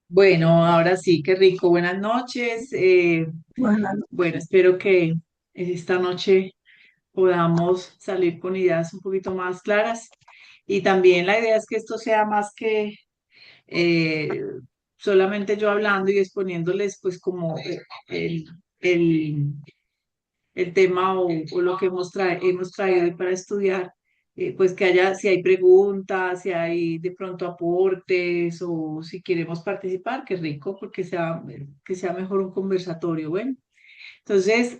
Bueno, ahora sí, qué rico. Buenas noches. Bueno, Bueno, espero que esta noche podamos salir con ideas un poquito más claras. Y también la idea es que esto sea más que eh, solamente yo hablando y exponiéndoles pues como el, el, el tema o lo que hemos traído hoy para estudiar, pues que haya, si hay preguntas, si hay de pronto aportes o si queremos participar, qué rico, porque que sea mejor un conversatorio. Bueno, entonces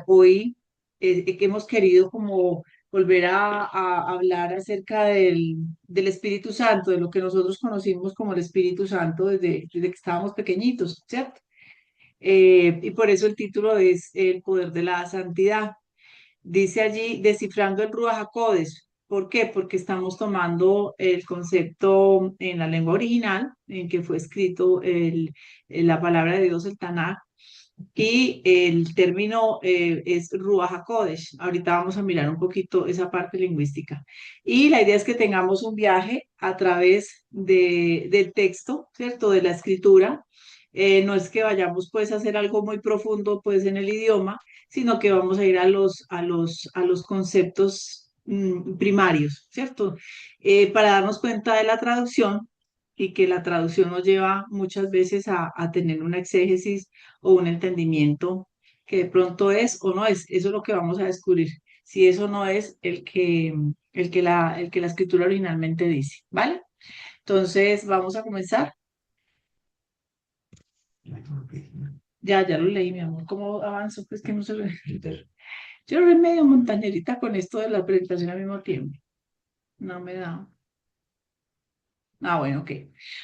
hoy que hemos querido como volver a hablar acerca del Espíritu Santo, de lo que nosotros conocimos como el Espíritu Santo desde que estábamos pequeñitos, ¿cierto? Y por eso el título es El poder de la santidad. Dice allí, descifrando el Ruach HaKodesh. ¿Por qué? Porque estamos tomando el concepto en la lengua original, en que fue escrito la palabra de Dios, el Tanaj, y el término es Ruach HaKodesh. Ahorita vamos a mirar un poquito esa parte lingüística. Y la idea es que tengamos un viaje a través del texto, ¿cierto? De la escritura. No es que vayamos pues a hacer algo muy profundo pues en el idioma, sino que vamos a ir a los conceptos primarios, ¿cierto? Para darnos cuenta de la traducción y que la traducción nos lleva muchas veces a tener una exégesis o un entendimiento que de pronto es o no es. Eso es lo que vamos a descubrir. Si eso no es el que la escritura originalmente dice, ¿vale? Entonces, vamos a comenzar. Ya lo leí, mi amor. ¿Cómo avanzo? Pues que no se ve. Yo soy medio montañerita con esto de la presentación al mismo tiempo. No me da. Ah, bueno, ok.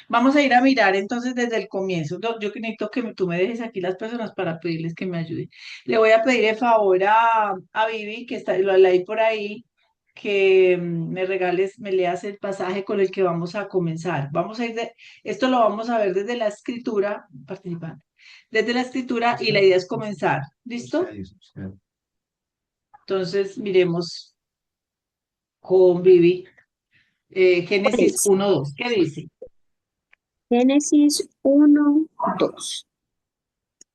Vamos a ir a mirar entonces desde el comienzo. Yo que necesito que tú me dejes aquí las personas para pedirles que me ayuden. Le voy a pedir el favor a Vivi, que está, lo leí por ahí, que me regales, me leas el pasaje con el que vamos a comenzar. Vamos a ir esto lo vamos a ver desde la escritura, participante, desde la escritura y la idea es comenzar. ¿Listo? Entonces, miremos con Vivi. Génesis pues, 1:2. ¿Qué dice? Génesis 1:2.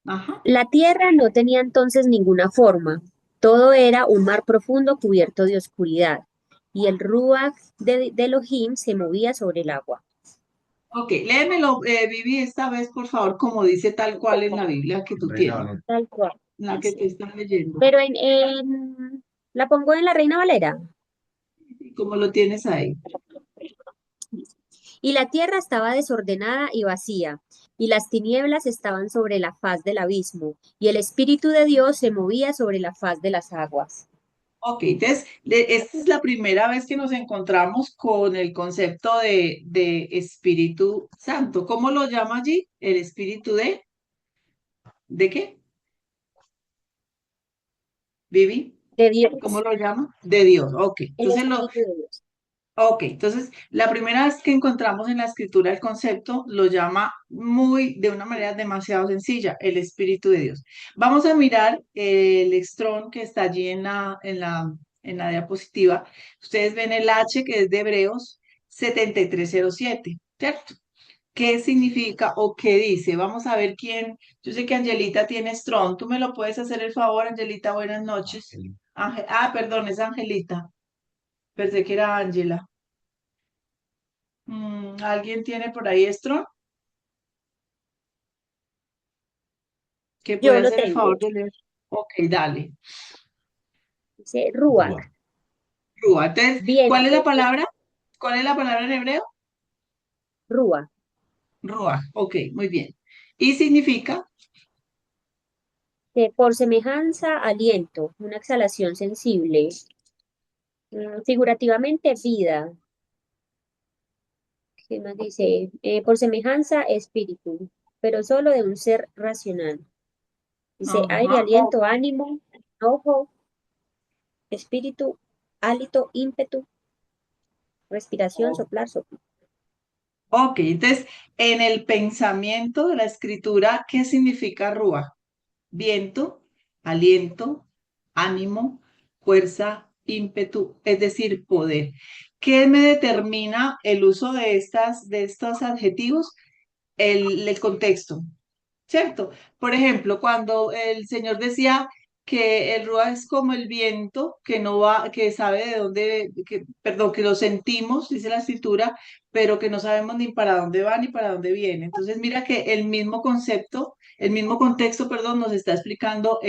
Ajá. La tierra no tenía entonces ninguna forma. Todo era un mar profundo cubierto de oscuridad, y el Ruach de Elohim se movía sobre el agua. Ok, léemelo, Vivi, esta vez, por favor, como dice tal cual en la Biblia que tú tienes, Tal cual, la que te dice. estás leyendo, Pero la pongo en la Reina Valera. y como lo tienes ahí. Y la tierra estaba desordenada y vacía, y las tinieblas estaban sobre la faz del abismo, y el Espíritu de Dios se movía sobre la faz de las aguas. Ok, entonces, esta es la primera vez que nos encontramos con el concepto de Espíritu Santo. ¿Cómo lo llama allí? ¿El Espíritu de qué? Vivi, De ¿cómo Dios, lo llama? De Dios. Ok, el entonces Espíritu de Dios. Ok, entonces la primera vez que encontramos en la escritura el concepto lo llama de una manera demasiado sencilla, el Espíritu de Dios. Vamos a mirar el Strong que está allí en la diapositiva. Ustedes ven el H que es de Hebreos 7307, ¿cierto? ¿Qué significa o qué dice? Vamos a ver quién. Yo sé que Angelita tiene Strong. ¿Tú me lo puedes hacer el favor, Angelita? Buenas noches. Perdón, es Angelita. Pensé que era Ángela. ¿Alguien tiene por ahí esto? ¿Que puede Yo lo hacer el tengo. favor de leer? Ok, dale. Dice Ruach, Rúa. Entonces, ¿cuál es la viento, palabra? ¿Cuál es la palabra en hebreo? Ruach, Rúa. Ok, muy bien. Y significa, por semejanza, aliento, una exhalación sensible. Figurativamente, vida. ¿Qué más dice? Por semejanza, espíritu, pero solo de un ser racional. Dice aire, ajá, aliento, ánimo, ojo, espíritu, hálito, ímpetu, respiración, soplar, soplo. ok. Entonces, en el pensamiento de la escritura, ¿qué significa rúa? Viento, aliento, ánimo, fuerza, ímpetu, es decir, poder. ¿Qué me determina el uso de estos adjetivos? el contexto. ¿Cierto? Por ejemplo, cuando el Señor decía que el Ruach es como el viento, que no va, que sabe de dónde, perdón, que lo sentimos, dice la escritura, pero que no sabemos ni para dónde va ni para dónde viene. Entonces, mira que el mismo concepto, el mismo contexto, perdón, nos está explicando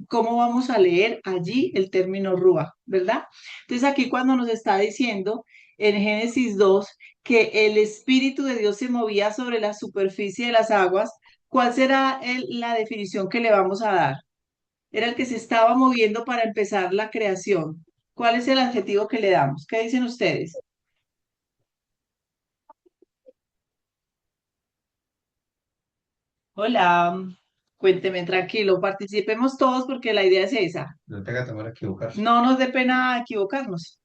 cómo vamos a leer allí el término Ruach, ¿verdad? Entonces, aquí cuando nos está diciendo en Génesis 2 que el Espíritu de Dios se movía sobre la superficie de las aguas. ¿Cuál será la definición que le vamos a dar? Era el que se estaba moviendo para empezar la creación. ¿Cuál es el adjetivo que le damos? ¿Qué dicen ustedes? Hola, cuénteme tranquilo, participemos todos porque la idea es esa. No tenga temor a equivocarse. No nos dé pena equivocarnos.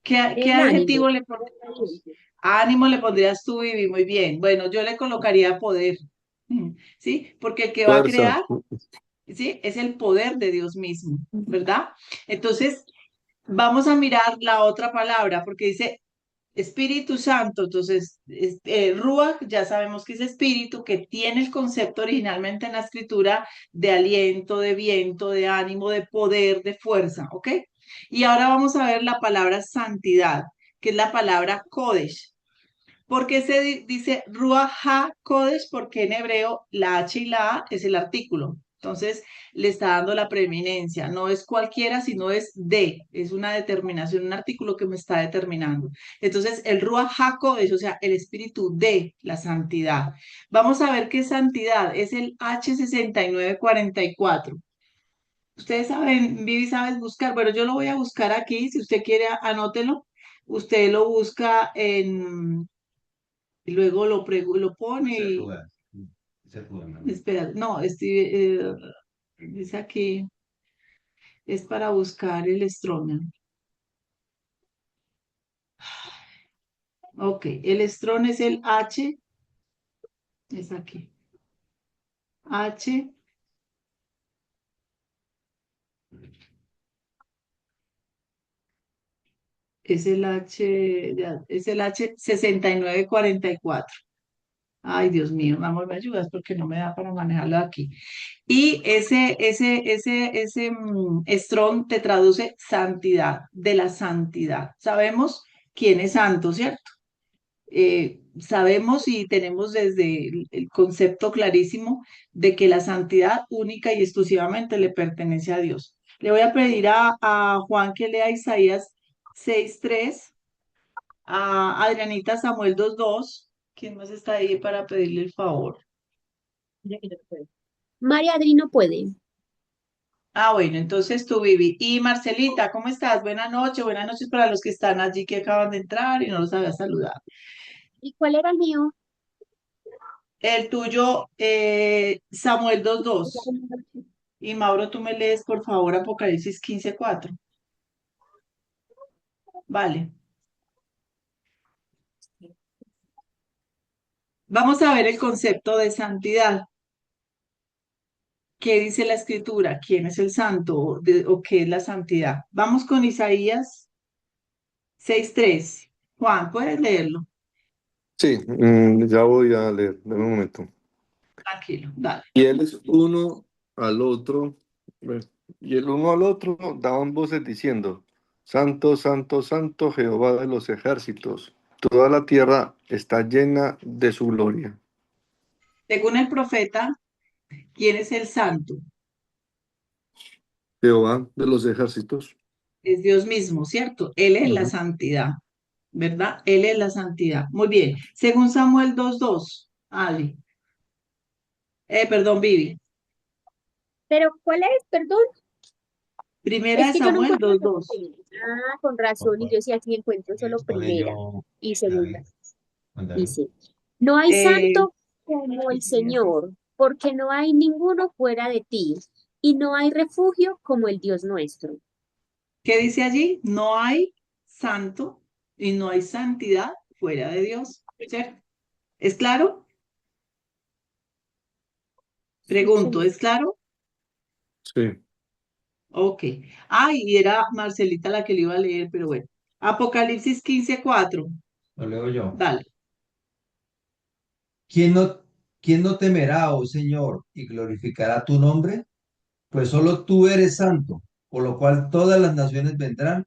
¿Qué El ánimo, adjetivo le ponemos? Ánimo le pondrías tú, Vivi, muy bien. Bueno, yo le colocaría poder. ¿Sí? Porque el que va a Fuerza. crear, ¿sí? Es el poder de Dios mismo, ¿verdad? Entonces, vamos a mirar la otra palabra, porque dice Espíritu Santo. Entonces, Ruach, ya sabemos que es espíritu, que tiene el concepto originalmente en la escritura de aliento, de viento, de ánimo, de poder, de fuerza, ¿ok? Y ahora vamos a ver la palabra santidad, que es la palabra Kodesh. ¿Por qué se dice Ruach HaKodesh? Porque en hebreo la H y la A es el artículo. Entonces le está dando la preeminencia. No es cualquiera, sino es de. Es una determinación, un artículo que me está determinando. Entonces el Ruach HaKodesh, o sea, el espíritu de la santidad. Vamos a ver qué santidad es el H6944. Ustedes saben, Vivi, sabes buscar. Bueno, yo lo voy a buscar aquí. Si usted quiere, anótelo. Usted lo busca y luego lo pone y... Espera, no, dice aquí, es para buscar el estroncio. Ok, el estrón es el H, es aquí. H, es el H, es el H 6944. Ay, Dios mío, amor, me ayudas porque no me da para manejarlo aquí. Y ese estrón te traduce santidad, de la santidad. Sabemos quién es santo, ¿cierto? Sabemos y tenemos desde el concepto clarísimo de que la santidad única y exclusivamente le pertenece a Dios. Le voy a pedir a Juan que lea Isaías 6:3, a Adrianita Samuel 2:2. ¿Quién más está ahí para pedirle el favor? María Adri no puede. Ah, bueno, entonces tú, Vivi. Y Marcelita, ¿cómo estás? Buenas noches para los que están allí que acaban de entrar y no los había saludado. ¿Y cuál era el mío? El tuyo, Samuel 2:2. Y Mauro, tú me lees, por favor, Apocalipsis 15:4. Vale. Vamos a ver el concepto de santidad. ¿Qué dice la escritura? ¿Quién es el santo o qué es la santidad? Vamos con Isaías 6:3. Juan, ¿puedes leerlo? Sí, ya voy a leer, en un momento. Tranquilo, dale. Y él es uno al otro, bueno, y el uno al otro daban voces diciendo, Santo, Santo, Santo, Jehová de los ejércitos, toda la tierra está llena de su gloria. Según el profeta, ¿quién es el santo? Jehová de los ejércitos. Es Dios mismo, ¿cierto? Él es la Ujú. santidad, ¿verdad? Él es la santidad. Muy bien. Según Samuel 2:2. Ali. Perdón, Vivi. ¿Pero cuál es? Perdón. Primera Es de que yo no Samuel encuentro dos la dos. primera. Ah, con razón. Y yo decía aquí encuentro solo primera y segunda. Dice, no hay Eh, santo como el Señor, porque no hay ninguno fuera de ti, y no hay refugio como el Dios nuestro. ¿Qué dice allí? No hay santo y no hay santidad fuera de Dios, ¿cierto? ¿Es claro? Sí, Pregunto, señor. ¿es claro? Sí. Ok. Ay, y era Marcelita la que le iba a leer, pero bueno. Apocalipsis 15:4. Lo leo yo. Dale. ¿quién no, quién no temerá, oh Señor, y glorificará tu nombre? Pues solo tú eres santo, por lo cual todas las naciones vendrán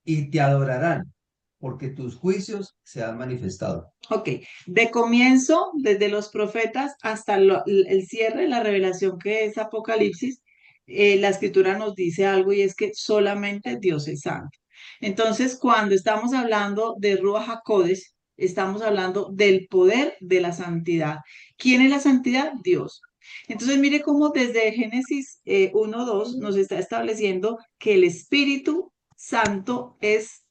y te adorarán, porque tus juicios se han manifestado. Ok, de comienzo, desde los profetas hasta el cierre, la revelación que es Apocalipsis, la escritura nos dice algo y es que solamente Dios es santo. Entonces, cuando estamos hablando de Ruach HaKodesh, estamos hablando del poder de la santidad. ¿Quién es la santidad? Dios. Entonces, mire cómo desde Génesis 1:2 nos está estableciendo que el Espíritu Santo es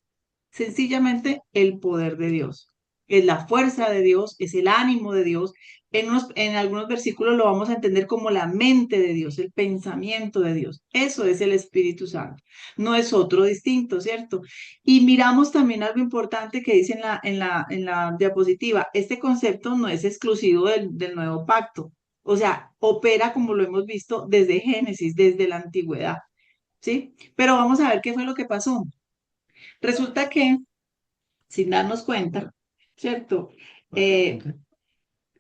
sencillamente el poder de Dios. Es la fuerza de Dios, es el ánimo de Dios. En algunos versículos lo vamos a entender como la mente de Dios, el pensamiento de Dios. Eso es el Espíritu Santo. No es otro distinto, ¿cierto? Y miramos también algo importante que dice en la diapositiva. Este concepto no es exclusivo del nuevo pacto. O sea, opera como lo hemos visto desde Génesis, desde la antigüedad, ¿sí? Pero vamos a ver qué fue lo que pasó. Resulta que sin darnos cuenta, ¿cierto? Eh,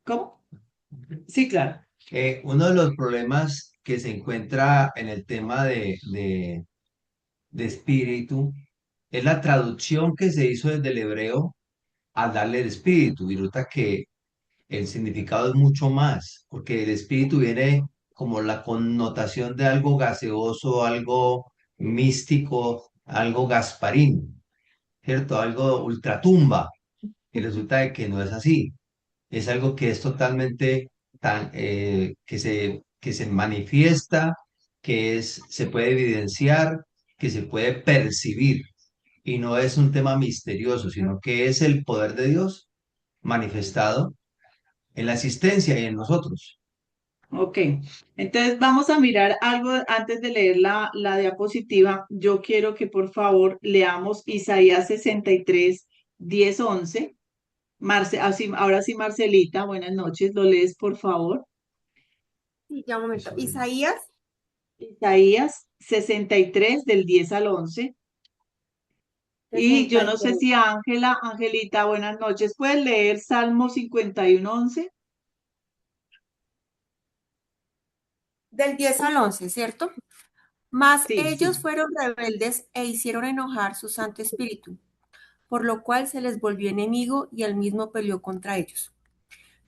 ¿Cómo? Sí, claro. Uno de los problemas que se encuentra en el tema de espíritu es la traducción que se hizo desde el hebreo al darle el espíritu. Y resulta que el significado es mucho más, porque el espíritu viene como la connotación de algo gaseoso, algo místico, algo gasparín, ¿cierto? Algo ultratumba. Y resulta de que no es así. Es algo que es totalmente que se manifiesta, se puede evidenciar, que se puede percibir. Y no es un tema misterioso, sino que es el poder de Dios manifestado en la existencia y en nosotros. Ok. Entonces vamos a mirar algo antes de leer la diapositiva. Yo quiero que por favor leamos Isaías 63, 10, 11. Ahora sí, Marcelita, buenas noches. ¿Lo lees, por favor? Sí, ya un momento. Eso es. Isaías, Isaías 63 del 10 al 11. Y yo no sé 63, si Angelita, buenas noches. ¿Puedes leer Salmo 51:11? del 10 al 11, ¿cierto? Mas Sí, ellos sí. fueron rebeldes e hicieron enojar su Santo Espíritu, por lo cual se les volvió enemigo y él mismo peleó contra ellos.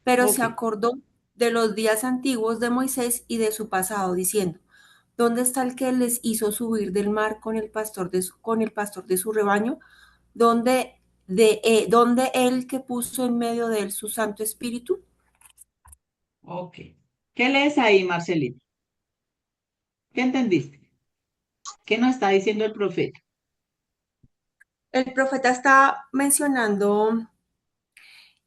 Pero se Ok, acordó de los días antiguos de Moisés y de su pasado, diciendo, ¿dónde está el que les hizo subir del mar con el pastor con el pastor de su rebaño? ¿Dónde él que puso en medio de él su Santo Espíritu? ok. ¿Qué lees ahí, Marcelita? ¿Qué entendiste? ¿Qué nos está diciendo el profeta? El profeta está mencionando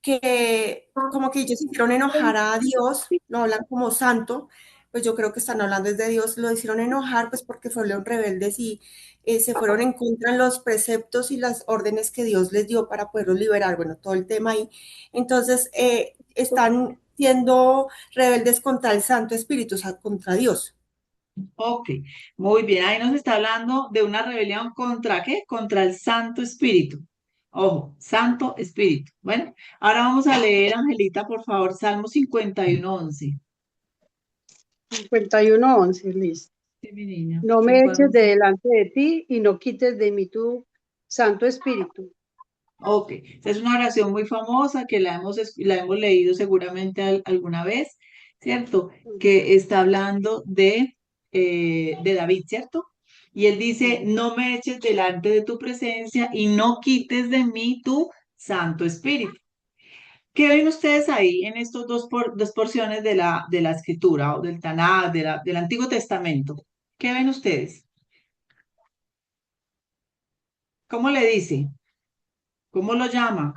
que como que ellos hicieron enojar a Dios, lo hablan como santo, pues yo creo que están hablando desde Dios, lo hicieron enojar pues porque fueron rebeldes y se fueron en contra de los preceptos y las órdenes que Dios les dio para poderlos liberar, bueno, todo el tema ahí. Entonces, están siendo rebeldes contra el Santo Espíritu, o sea, contra Dios. Ok, muy bien. Ahí nos está hablando de una rebelión contra ¿qué? Contra el Santo Espíritu. Ojo, Santo Espíritu. Bueno, ahora vamos a leer, Angelita, por favor, Salmo 51:11. 51:11, listo. Sí, mi niña. No me eches de 51:11. delante de ti y no quites de mí tu Santo Espíritu. Ok, esta es una oración muy famosa que la hemos leído seguramente alguna vez, ¿cierto? Que está hablando de David, ¿cierto? Y él dice, no me eches delante de tu presencia y no quites de mí tu Santo Espíritu. ¿Qué ven ustedes ahí en estos dos porciones de la Escritura o del Tanakh, del Antiguo Testamento? ¿Qué ven ustedes? ¿Cómo le dice? ¿Cómo lo llama?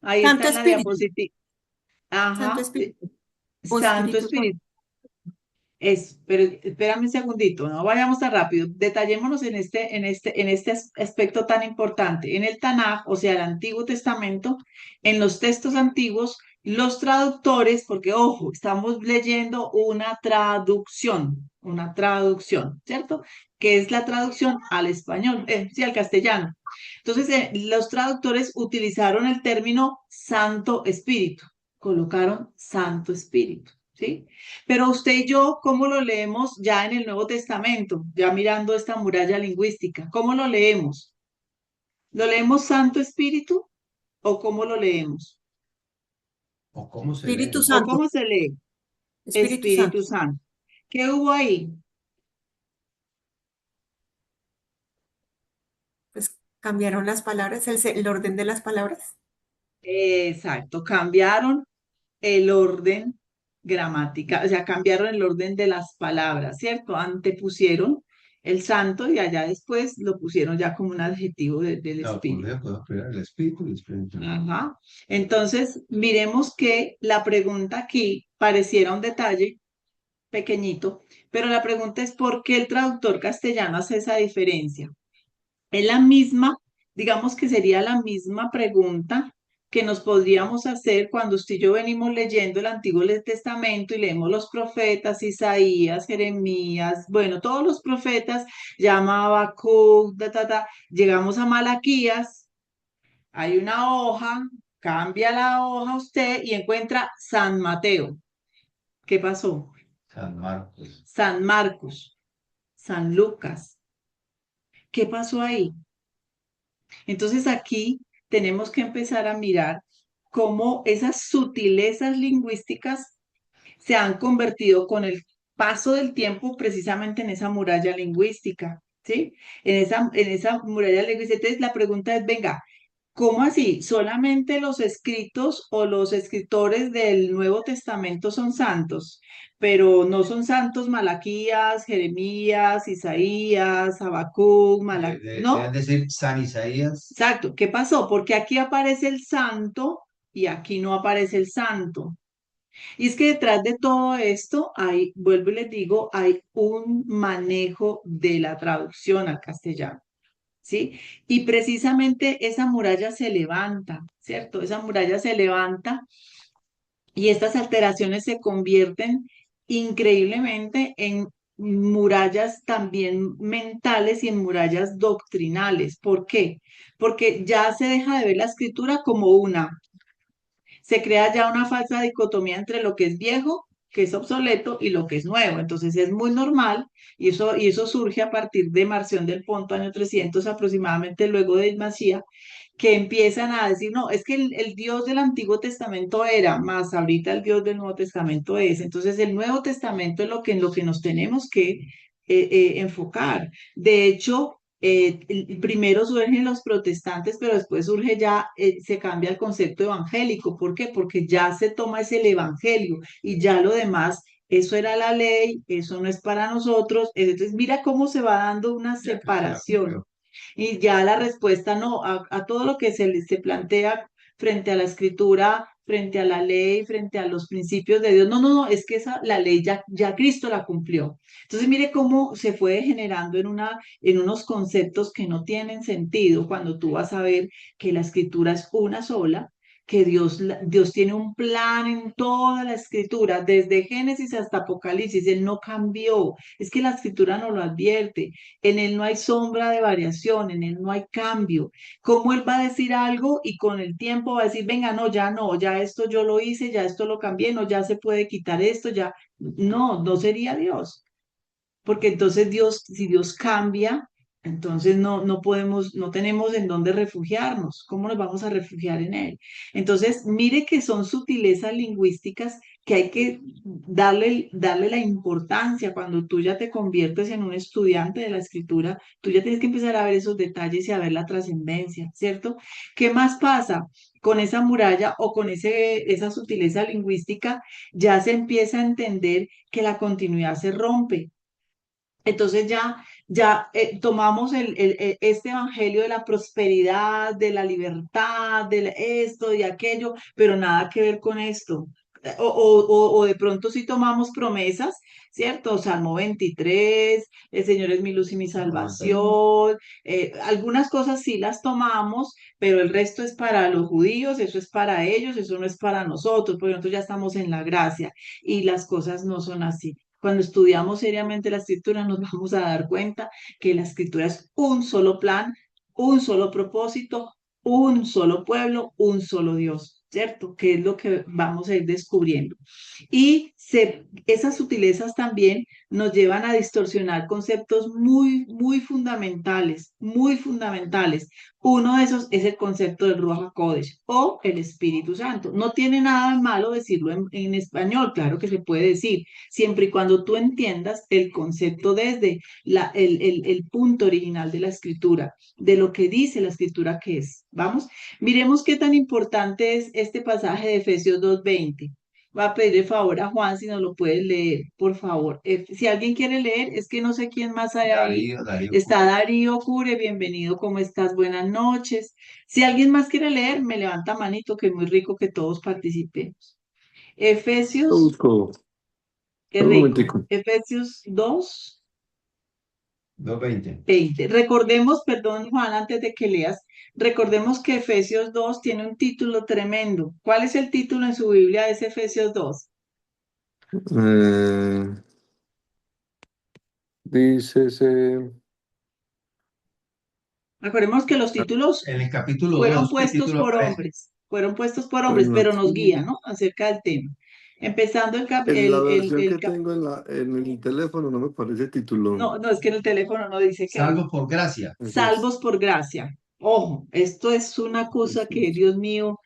Ahí está Santo en la Espíritu, diapositiva. Santo Ajá, Espíritu o Santo Espíritu Santo. Espíritu. Pero espérame un segundito, no vayamos tan rápido. Detallémonos en este aspecto tan importante. En el Tanaj, o sea, el Antiguo Testamento, en los textos antiguos, los traductores, porque ojo, estamos leyendo una traducción, ¿cierto? que es la traducción al español, sí, al castellano. Entonces, los traductores utilizaron el término Santo Espíritu, colocaron Santo Espíritu, ¿sí? Pero usted y yo, ¿cómo lo leemos ya en el Nuevo Testamento? Ya mirando esta muralla lingüística, ¿cómo lo leemos? ¿Lo leemos Santo Espíritu o cómo lo leemos? ¿O cómo se lee? Espíritu ¿O Santo, cómo se lee? Espíritu Santo. Espíritu Santo. ¿Qué hubo ahí? Pues cambiaron las palabras, el orden de las palabras. Exacto, cambiaron el orden gramatical, o sea, cambiaron el orden de las palabras, ¿cierto? Antepusieron el santo y allá después lo pusieron ya como un adjetivo del No, espíritu. podemos crear el espíritu y el espíritu. Ajá. Entonces, miremos que la pregunta aquí pareciera un detalle pequeñito, pero la pregunta es ¿por qué el traductor castellano hace esa diferencia? Es la misma, digamos que sería la misma pregunta que nos podríamos hacer cuando usted y yo venimos leyendo el Antiguo Testamento y leemos los profetas, Isaías, Jeremías, bueno, todos los profetas, llama Habacuc, llegamos a Malaquías, hay una hoja, cambia la hoja usted y encuentra San Mateo. ¿Qué pasó? San Marcos. San Marcos, San Lucas. ¿Qué pasó ahí? Entonces aquí tenemos que empezar a mirar cómo esas sutilezas lingüísticas se han convertido con el paso del tiempo precisamente en esa muralla lingüística, ¿sí? En esa muralla lingüística. Entonces la pregunta es, venga, ¿cómo así? ¿Solamente los escritos o los escritores del Nuevo Testamento son santos? Pero no son santos Malaquías, Jeremías, Isaías, Habacuc, Deben no. decir San Isaías. Exacto. ¿Qué pasó? Porque aquí aparece el santo y aquí no aparece el santo. Y es que detrás de todo esto hay, vuelvo y les digo, hay un manejo de la traducción al castellano. ¿Sí? Y precisamente esa muralla se levanta, ¿cierto? Esa muralla se levanta y estas alteraciones se convierten increíblemente en murallas también mentales y en murallas doctrinales. ¿Por qué? Porque ya se deja de ver la escritura como una, se crea ya una falsa dicotomía entre lo que es viejo, que es obsoleto, y lo que es nuevo. Entonces es muy normal, y eso surge a partir de Marción del Ponto, año 300 aproximadamente, luego de Masía, que empiezan a decir, no, es que el Dios del Antiguo Testamento era, más ahorita el Dios del Nuevo Testamento es. Entonces el Nuevo Testamento es en lo que nos tenemos que enfocar. De hecho, primero surgen los protestantes, pero después surge ya, se cambia el concepto evangélico. ¿Por qué? Porque ya se toma ese el evangelio y ya lo demás, eso era la ley, eso no es para nosotros. Entonces, mira cómo se va dando una Ya que se la separación. cumplió. Y ya la respuesta no, a todo lo que se plantea frente a la escritura, frente a la ley, frente a los principios de Dios. No, no, no, es que la ley ya Cristo la cumplió. Entonces mire cómo se fue degenerando en unos conceptos que no tienen sentido cuando tú vas a ver que la escritura es una sola, que Dios tiene un plan en toda la escritura, desde Génesis hasta Apocalipsis. Él no cambió. Es que la escritura no lo advierte. En él no hay sombra de variación, en él no hay cambio. ¿Cómo él va a decir algo y con el tiempo va a decir, venga, no, ya esto yo lo hice, ya esto lo cambié, no, ya se puede quitar esto, ya? No, no sería Dios. Porque entonces Dios, si Dios cambia, entonces no podemos, no tenemos en dónde refugiarnos. ¿Cómo nos vamos a refugiar en Él? Entonces, mire que son sutilezas lingüísticas que hay que darle la importancia cuando tú ya te conviertes en un estudiante de la escritura, tú ya tienes que empezar a ver esos detalles y a ver la trascendencia, ¿cierto? ¿Qué más pasa? Con esa muralla o con esa sutileza lingüística, ya se empieza a entender que la continuidad se rompe. Entonces ya tomamos este evangelio de la prosperidad, de la libertad, de esto y aquello, pero nada que ver con esto. O de pronto sí tomamos promesas, ¿cierto? Salmo 23, el Señor es mi luz y mi 91. salvación, algunas cosas sí las tomamos, pero el resto es para los judíos, eso es para ellos, eso no es para nosotros, porque nosotros ya estamos en la gracia y las cosas no son así. Cuando estudiamos seriamente la escritura nos vamos a dar cuenta que la escritura es un solo plan, un solo propósito, un solo pueblo, un solo Dios, ¿cierto? Que es lo que vamos a ir descubriendo. Y esas sutilezas también nos llevan a distorsionar conceptos muy, muy fundamentales, muy fundamentales. Uno de esos es el concepto del Ruach HaKodesh o el Espíritu Santo. No tiene nada de malo decirlo en español, claro que se puede decir, siempre y cuando tú entiendas el concepto desde el punto original de la escritura, de lo que dice la escritura que es. Vamos, miremos qué tan importante es este pasaje de Efesios 2:20. Va a pedir el favor a Juan si nos lo puedes leer, por favor. Si alguien quiere leer, es que no sé quién más hay ahí. Darío. Está Darío Cure, bienvenido, ¿cómo estás? Buenas noches. Si alguien más quiere leer, me levanta manito, que es muy rico que todos participemos. Lo Efesios, busco. qué Un rico. momentico. Efesios 2:20. 2:20. Recordemos, perdón, Juan, antes de que leas, recordemos que Efesios 2 tiene un título tremendo. ¿Cuál es el título en su Biblia de ese Efesios 2? Eh, dice, Recordemos que los títulos En el capítulo fueron 2, ¿qué puestos título por aparece? hombres, bueno, pero nos aquí, guían, ¿no? Acerca del tema. Empezando en la versión que tengo en el teléfono no me parece título. no, no, es que en el teléfono no dice que Salvo por gracia. salvos por gracia. Ojo, esto es una cosa Eso que, es. Dios mío,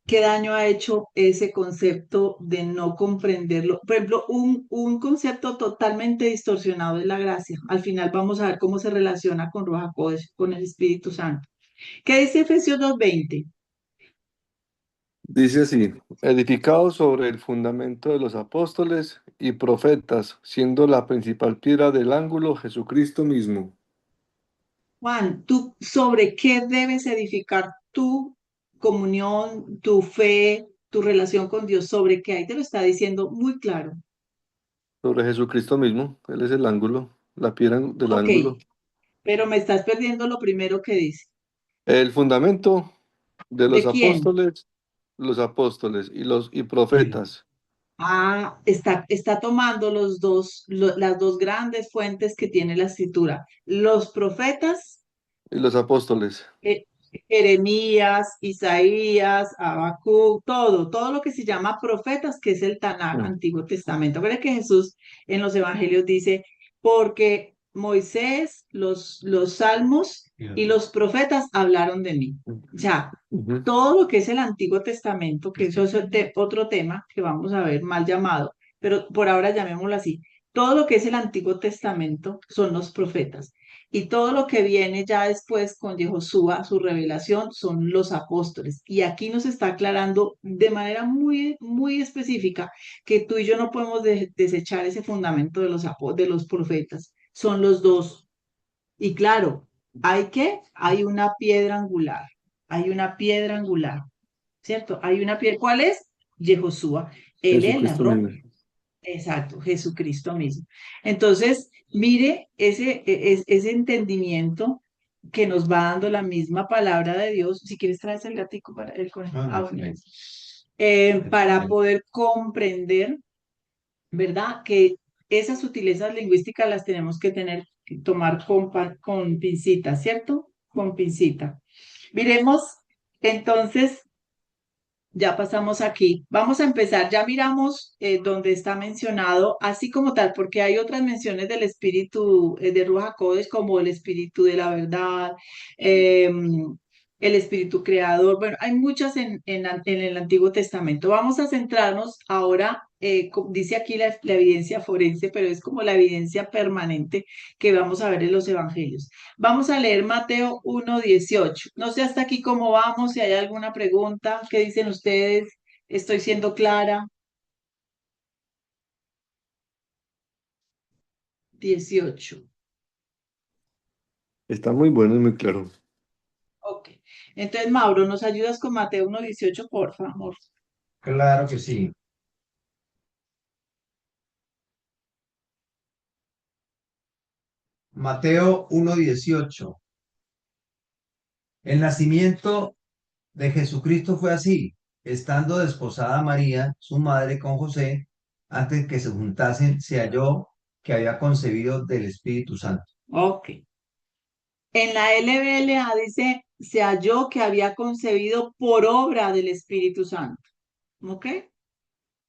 qué daño ha hecho ese concepto de no comprenderlo. Por ejemplo, un concepto totalmente distorsionado es la gracia. Al final vamos a ver cómo se relaciona con Ruach HaKodesh, con el Espíritu Santo. ¿Qué dice Efesios 2:20? Dice así, edificado sobre el fundamento de los apóstoles y profetas, siendo la principal piedra del ángulo Jesucristo mismo. Juan, ¿tú sobre qué debes edificar tu comunión, tu fe, tu relación con Dios? ¿Sobre qué? Ahí te lo está diciendo muy claro. Sobre Jesucristo mismo, Él es el ángulo, la piedra del Ok, ángulo. pero me estás perdiendo lo primero que dice. El fundamento de ¿De quién? los apóstoles y Sí. profetas Ah, está tomando las dos grandes fuentes que tiene la escritura. Los profetas, y los apóstoles. eh, Jeremías, Isaías, Habacuc, todo lo que se llama profetas, que es el Tanaj, Mm, Antiguo Testamento. Acuérdense que Jesús en los evangelios dice, porque Moisés, los salmos y los profetas hablaron de mí. Ya, ujú. todo lo que es el Antiguo Testamento, que eso es otro tema que vamos a ver mal llamado, pero por ahora llamémoslo así. Todo lo que es el Antiguo Testamento son los profetas. Y todo lo que viene ya después con Yehoshua, su revelación, son los apóstoles. Y aquí nos está aclarando de manera muy, muy específica que tú y yo no podemos desechar ese fundamento de los profetas. Son los dos. Y claro, hay una piedra angular. Hay una piedra angular, ¿cierto? Hay una piedra. ¿Cuál es? Yehoshua. Él es la Jesucristo roca. mismo. Exacto, Jesucristo mismo. Entonces, mire ese entendimiento que nos va dando la misma palabra de Dios. Si quieres, traes el gatico para el conejo. No, Ah, no, bueno. sí. Para poder comprender, ¿verdad? Que esas sutilezas lingüísticas las tenemos que tomar con pincita, ¿cierto? Con pincita. Miremos entonces. Ya pasamos aquí. Vamos a empezar. Ya miramos donde está mencionado, así como tal, porque hay otras menciones del espíritu de Ruach HaKodesh, como el espíritu de la verdad, el espíritu creador. Bueno, hay muchas en el Antiguo Testamento. Vamos a centrarnos ahora, dice aquí la evidencia forense, pero es como la evidencia permanente que vamos a ver en los evangelios. Vamos a leer Mateo 1:18. No sé hasta aquí cómo vamos, si hay alguna pregunta, ¿qué dicen ustedes? ¿Estoy siendo clara? 18. Está muy bueno y muy claro. Ok. Entonces, Mauro, ¿nos ayudas con Mateo 1:18, por favor? Claro que sí. Mateo 1:18. El nacimiento de Jesucristo fue así. Estando desposada María, su madre, con José, antes que se juntasen, se halló que había concebido del Espíritu Santo. Ok. En la LBLA dice, se halló que había concebido por obra del Espíritu Santo. ¿Ok?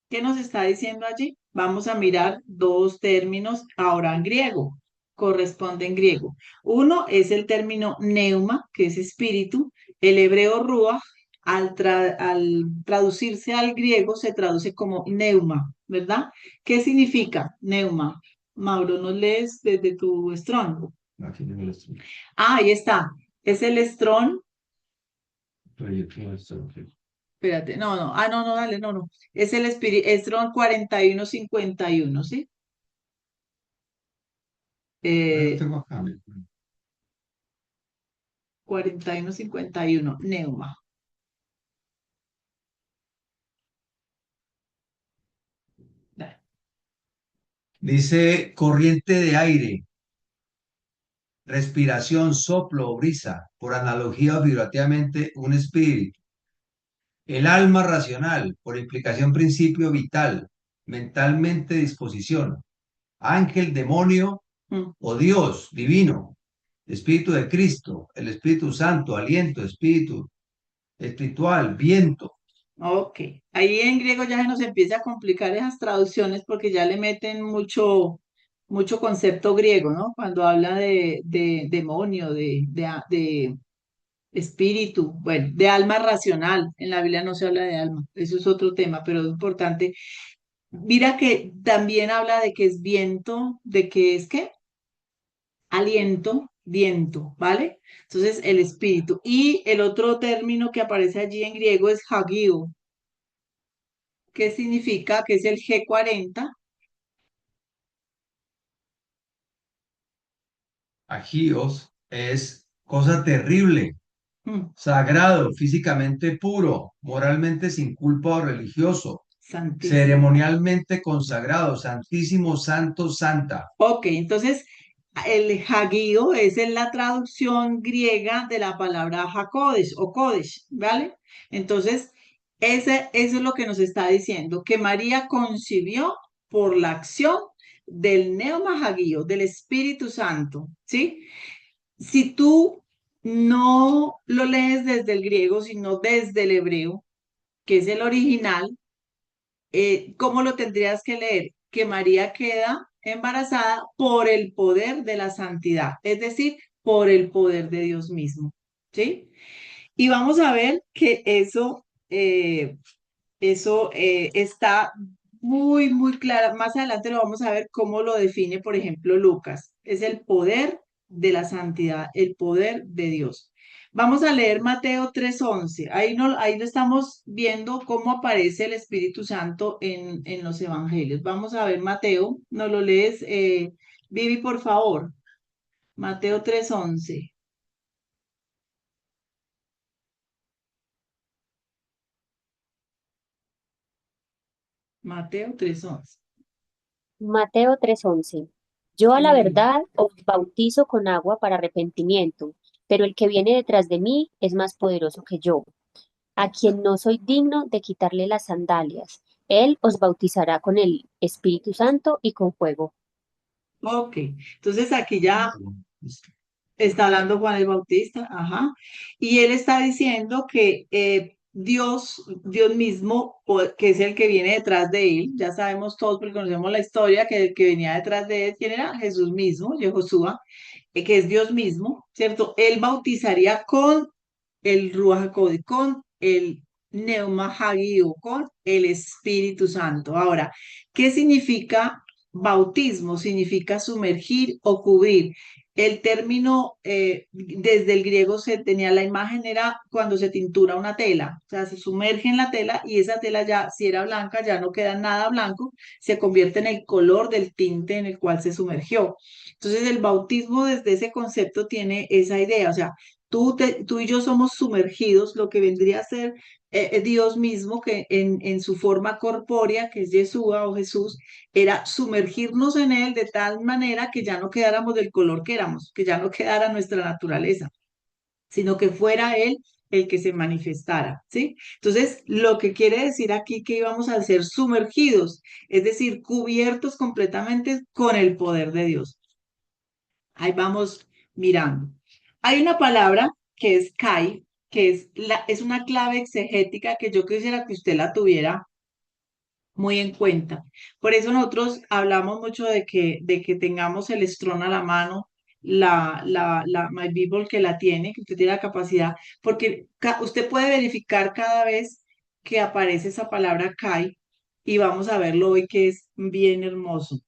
¿Qué nos está diciendo allí? Vamos a mirar dos términos ahora en griego, corresponde en griego. Uno es el término neuma, que es espíritu, el hebreo ruach, al traducirse al griego se traduce como neuma, ¿verdad? ¿Qué significa neuma? Mauro, ¿nos lees desde tu Strong? Aquí tengo el estudio. Ah, ahí está. Es el Strong. Proyecto. Espérate, no, no, no, no, dale, no, no. Es el Strong 4151, ¿sí? Lo Eh, tengo acá. 4151, Neuma. Dale. Dice corriente de aire, respiración, soplo o brisa, por analogía o figurativamente un espíritu. El alma racional, por implicación principio vital, mentalmente disposición. Ángel, demonio Mm, o Dios divino. Espíritu de Cristo, el Espíritu Santo, aliento, espíritu espiritual, viento. ok. Ahí en griego ya se nos empieza a complicar esas traducciones porque ya le meten mucho concepto griego, ¿no? Cuando habla de demonio, de espíritu, bueno, de alma racional. En la Biblia no se habla de alma, eso es otro tema, pero es importante. Mira que también habla de que es viento, de que es qué, aliento, viento, ¿vale? Entonces, el espíritu. Y el otro término que aparece allí en griego es hagio, que significa que es el G40. Agios es cosa terrible, Mm, sagrado, físicamente puro, moralmente sin culpa o religioso, santísimo. ceremonialmente consagrado, santísimo, santo, santa. Ok, entonces el hagio es en la traducción griega de la palabra hakodesh o kodesh, ¿vale? Entonces, eso es lo que nos está diciendo, que María concibió por la acción del neuma hagio, del Espíritu Santo, ¿sí? Si tú no lo lees desde el griego, sino desde el hebreo, que es el original, ¿cómo lo tendrías que leer? Que María queda embarazada por el poder de la santidad, es decir, por el poder de Dios mismo, ¿sí? Y vamos a ver que eso está muy claro. Más adelante lo vamos a ver cómo lo define, por ejemplo, Lucas. Es el poder de la santidad, el poder de Dios. Vamos a leer Mateo 3:11. Ahí, no, ahí lo estamos viendo cómo aparece el Espíritu Santo en los evangelios. Vamos a ver Mateo. ¿Nos lo lees, Vivi, por favor? Mateo 3:11. Mateo 3:11. Mateo 3:11. Yo a la Sí. verdad os bautizo con agua para arrepentimiento, pero el que viene detrás de mí es más poderoso que yo, a quien no soy digno de quitarle las sandalias. Él os bautizará con el Espíritu Santo y con fuego. Ok. Entonces aquí ya está hablando Juan el Bautista, ajá, y él está diciendo que Dios mismo, que es el que viene detrás de él, ya sabemos todos porque conocemos la historia, que el que venía detrás de él, ¿quién era? Jesús mismo, Yehoshua, que es Dios mismo, ¿cierto? Él bautizaría con el Ruach HaKodesh, con el Neuma Hagio, con el Espíritu Santo. Ahora, ¿qué significa bautismo? Significa sumergir o cubrir. El término desde el griego se tenía la imagen era cuando se tintura una tela, o sea, se sumerge en la tela y esa tela ya, si era blanca, ya no queda nada blanco, se convierte en el color del tinte en el cual se sumergió. Entonces, el bautismo desde ese concepto tiene esa idea, o sea, tú y yo somos sumergidos, lo que vendría a ser Dios mismo, que en su forma corpórea, que es Yeshua o Jesús, era sumergirnos en él de tal manera que ya no quedáramos del color que éramos, que ya no quedara nuestra naturaleza, sino que fuera él el que se manifestara, ¿sí? Entonces, lo que quiere decir aquí que íbamos a ser sumergidos, es decir, cubiertos completamente con el poder de Dios. Ahí vamos mirando. Hay una palabra que es kai, que es una clave exegética que yo quisiera que usted la tuviera muy en cuenta. Por eso nosotros hablamos mucho de que tengamos el Strong a la mano, la My Bible que la tiene, que usted tiene la capacidad, porque usted puede verificar cada vez que aparece esa palabra Kai y vamos a verlo hoy que es bien hermoso.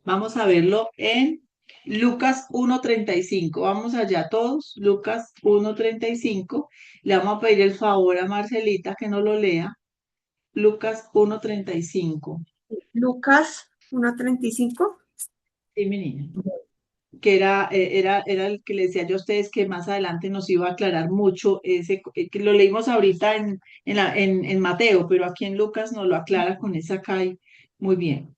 Vamos a verlo en Lucas 1:35. Vamos allá todos, Lucas 1:35. Le vamos a pedir el favor a Marcelita que nos lo lea. Lucas 1:35. Lucas 1:35. Sí, mi niña. Que era el que le decía yo a ustedes que más adelante nos iba a aclarar mucho, que lo leímos ahorita en Mateo, pero aquí en Lucas nos lo aclara con esa Kai muy bien.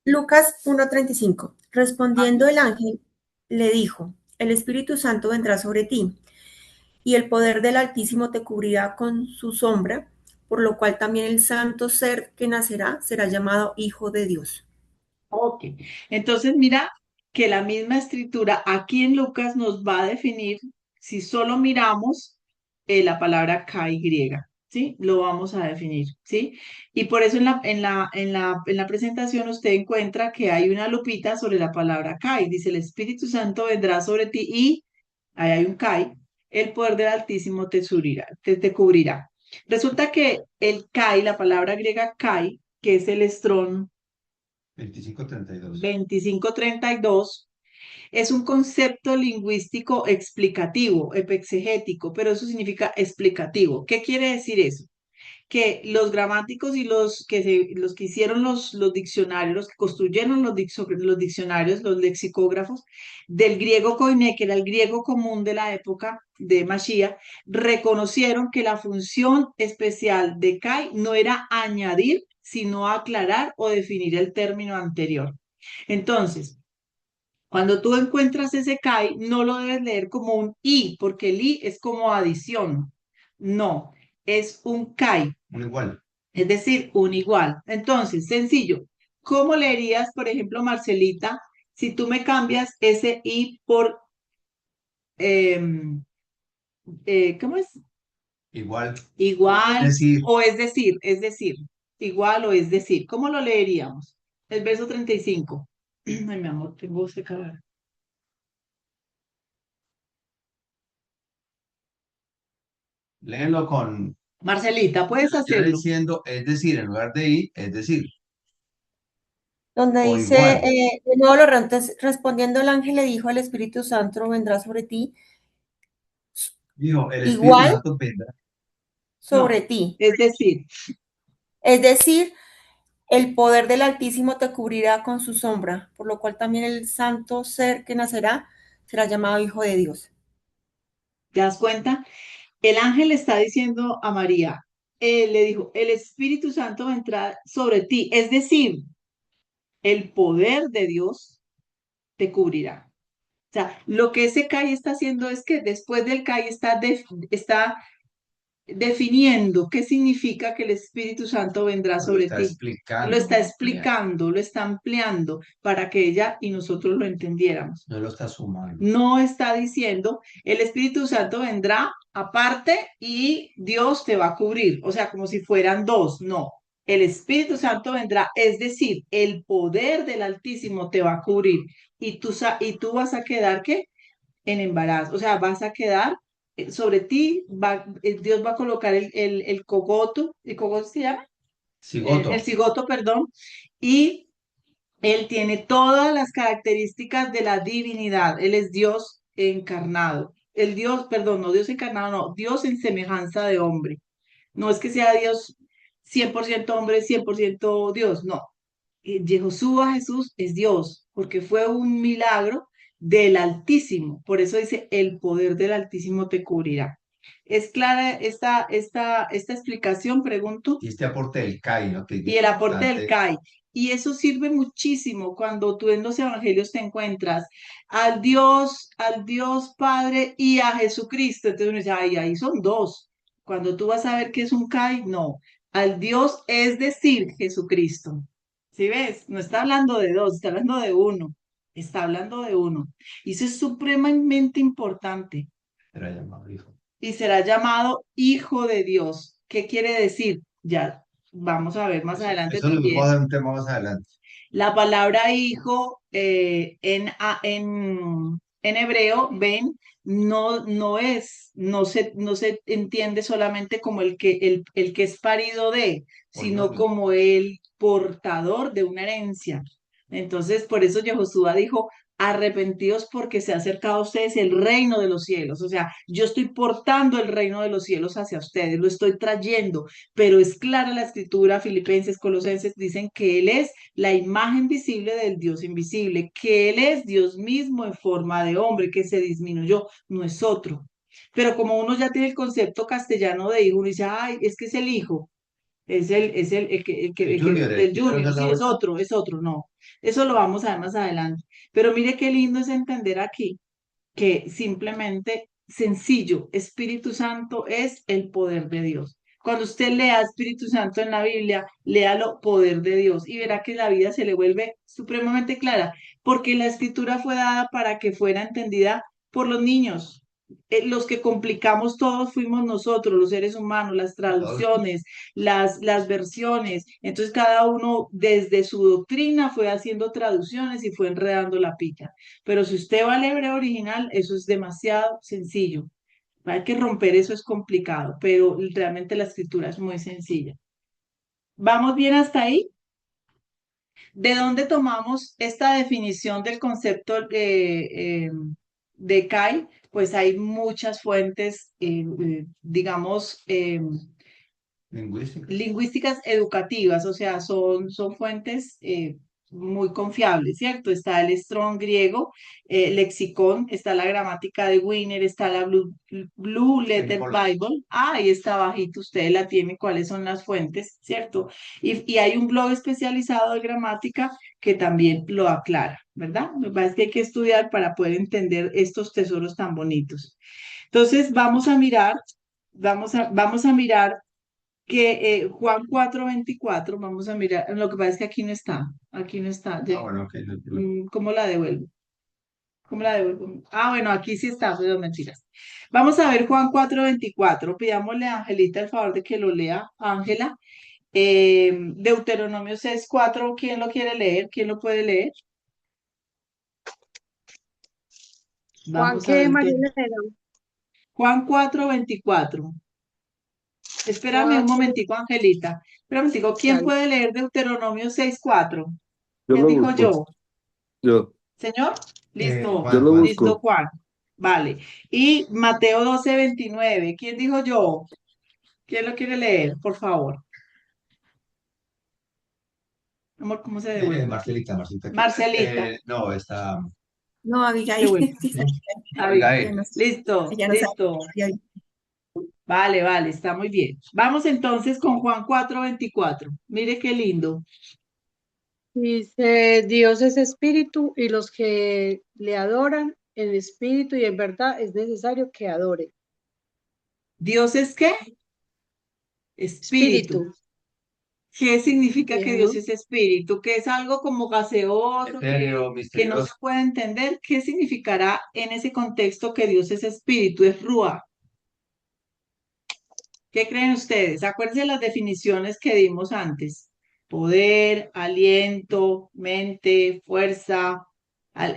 Lucas 1:35. Respondiendo el ángel, le dijo, el Espíritu Santo vendrá sobre ti, y el poder del Altísimo te cubrirá con su sombra, por lo cual también el santo ser que nacerá será llamado Hijo de Dios. Ok, entonces mira que la misma escritura aquí en Lucas nos va a definir si solo miramos la palabra Kai griega, ¿sí? Lo vamos a definir, ¿sí? Y por eso en la presentación usted encuentra que hay una lupita sobre la palabra Kai. Dice, el Espíritu Santo vendrá sobre ti y, ahí hay un Kai, el poder del Altísimo te cubrirá. Resulta que el Kai, la palabra griega Kai, que es el estrón 2532. 2532, es un concepto lingüístico explicativo, epexegético, pero eso significa explicativo. ¿Qué quiere decir eso? Que los gramáticos y los que hicieron los diccionarios, los que construyeron los diccionarios, los lexicógrafos, del griego koiné, que era el griego común de la época de Mashiach, reconocieron que la función especial de kai no era añadir, sino aclarar o definir el término anterior. Entonces, cuando tú encuentras ese kai, no lo debes leer como un i, porque el i es como adición. No, es un kai, Un igual. es decir, un igual. Entonces, sencillo. ¿Cómo leerías, por ejemplo, Marcelita, si tú me cambias ese i por, ¿cómo es? Igual. Igual Decir. o es decir, igual o es decir. ¿Cómo lo leeríamos? El verso 35. Ay, mi amor, tengo secadora. Léelo con. Marcelita, puedes Ya hacerlo. diciendo, es decir, en lugar de ir, es decir. Donde O dice, igual. de nuevo respondiendo el ángel le dijo, el Espíritu Santo vendrá sobre ti, Dijo, el Espíritu igual Santo vendrá. sobre No, ti. es decir, Es decir, el poder del Altísimo te cubrirá con su sombra, por lo cual también el santo ser que nacerá será llamado Hijo de Dios. ¿te das cuenta? El ángel le está diciendo a María, le dijo, el Espíritu Santo va a entrar sobre ti, es decir, el poder de Dios te cubrirá. O sea, lo que ese CAI está haciendo es que después del CAI está definiendo qué significa que el Espíritu Santo vendrá Lo sobre está ti. explicando. Lo está explicando, lo está ampliando para que ella y nosotros lo entendiéramos. No lo está sumando. No está diciendo, el Espíritu Santo vendrá aparte y Dios te va a cubrir, o sea, como si fueran dos, no. El Espíritu Santo vendrá, es decir, el poder del Altísimo te va a cubrir y tú vas a quedar, ¿qué? En embarazo, o sea, vas a quedar sobre ti, Dios va a colocar el cogoto, ¿el cogoto se llama? Cigoto. El cigoto, perdón, y él tiene todas las características de la divinidad. Él es Dios encarnado. El Dios, perdón, no Dios encarnado, no, Dios en semejanza de hombre. No es que sea Dios 100% hombre, 100% Dios, no. Yehoshua Jesús es Dios, porque fue un milagro del Altísimo. Por eso dice, el poder del Altísimo te cubrirá. ¿Es clara esta explicación? Pregunto. Y este aporte del CAI, ¿no? Que es Y el aporte del importante. CAI. Y eso sirve muchísimo cuando tú en los evangelios te encuentras al Dios Padre y a Jesucristo. Entonces uno dice, ay, ahí son dos. Cuando tú vas a ver que es un Kai, no. Al Dios es decir, Jesucristo. ¿Sí ves? No está hablando de dos, está hablando de uno. Está hablando de uno. Y eso es supremamente importante. Era llamado hijo. Y será llamado Hijo de Dios. ¿Qué quiere decir? Ya vamos a ver más adelante Eso lo también. vamos a dar un tema más adelante. La palabra hijo en hebreo, ven, no se entiende solamente como el que es parido de, sino Orgullo. como el portador de una herencia. Entonces, por eso Yehoshua dijo, arrepentidos porque se ha acercado a ustedes el reino de los cielos. O sea, yo estoy portando el reino de los cielos hacia ustedes, lo estoy trayendo, pero es clara la escritura, Filipenses, Colosenses, dicen que Él es la imagen visible del Dios invisible, que Él es Dios mismo en forma de hombre, que se disminuyó, no es otro. Pero como uno ya tiene el concepto castellano de hijo, uno dice, ay, es que es el hijo, El Junior, el el Junior Junior, da la sí, vuelta. es otro, no. Eso lo vamos a ver más adelante. Pero mire qué lindo es entender aquí que simplemente sencillo, Espíritu Santo es el poder de Dios. Cuando usted lea Espíritu Santo en la Biblia, léalo poder de Dios y verá que la vida se le vuelve supremamente clara, porque la escritura fue dada para que fuera entendida por los niños. Los que complicamos todos fuimos nosotros, los seres humanos, las traducciones, las versiones. Entonces cada uno desde su doctrina fue haciendo traducciones y fue enredando la pita. Pero si usted va al hebreo original, eso es demasiado sencillo. Hay que romper eso es complicado, pero realmente la escritura es muy sencilla. ¿Vamos bien hasta ahí? ¿De dónde tomamos esta definición del concepto de Kai? Pues hay muchas fuentes, digamos, Lingüística. lingüísticas educativas, o sea, son fuentes muy confiables, ¿cierto? Está el Strong griego, lexicón, está la gramática de Wiener, está la Blue Letter Bible, ahí está bajito, ustedes la tienen, cuáles son las fuentes, ¿cierto? Y hay un blog especializado de gramática que también lo aclara, ¿verdad? Lo que pasa es que hay que estudiar para poder entender estos tesoros tan bonitos. Entonces, vamos a mirar que Juan 4:24, vamos a mirar, lo que pasa es que aquí no está. Ah, bueno, ok, no hay problema. ¿Cómo la devuelvo? ¿Cómo la devuelvo? Ah, bueno, aquí sí está, pero mentiras. Vamos a ver Juan 4:24, pidámosle a Angelita el favor de que lo lea, Ángela. Deuteronomio 6:4, ¿quién lo quiere leer? ¿Quién lo puede leer? Juan, Vamos a ¿qué, ver María qué. Elena? Juan 4:24. Espérame un Cuatro, momentico, Angelita. Espérame un momentico, ¿quién dale. puede leer Deuteronomio 6:4? Yo ¿Quién lo dijo busco. yo? Yo, Señor, listo, yo Juan, lo Juan. listo, busco. Juan. Vale. Y Mateo 12:29. ¿Quién dijo yo? ¿Quién lo quiere leer? Por favor. Amor, ¿cómo se devuelve? Marcelita, Marcelita. Marcelita, No, está. No, Abigail, devuelve. dice Abigail. ella no, Listo, ella no sabe. listo. Vale, vale, está muy bien. Vamos entonces con Juan 4:24. Mire qué lindo. Dice, Dios es espíritu y los que le adoran en espíritu y en verdad es necesario que adoren. ¿Dios es qué? Espíritu. Espíritu. ¿Qué significa que Dios Ajá. es espíritu? ¿Que es algo como gaseoso, Etéreo, que no se misterioso. puede entender? ¿Qué significará en ese contexto que Dios es espíritu, es rúa? ¿Qué creen ustedes? Acuérdense de las definiciones que dimos antes. Poder, aliento, mente, fuerza, ya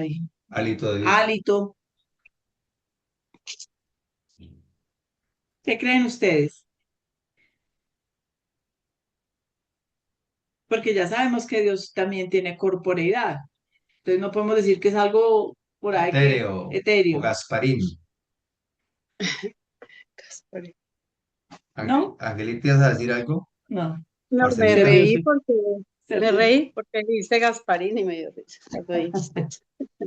dije, Alito de Dios. hálito. ¿Qué creen ustedes? Porque ya sabemos que Dios también tiene corporeidad. Entonces no podemos decir que es algo por ahí que Etéreo o etéreo, Gasparín. ¿no? Angelita, ¿ibas a decir algo? No, me Se Marcelita. rió, reí porque Me reí porque dijiste Gasparín y me dio risa cuando dijiste.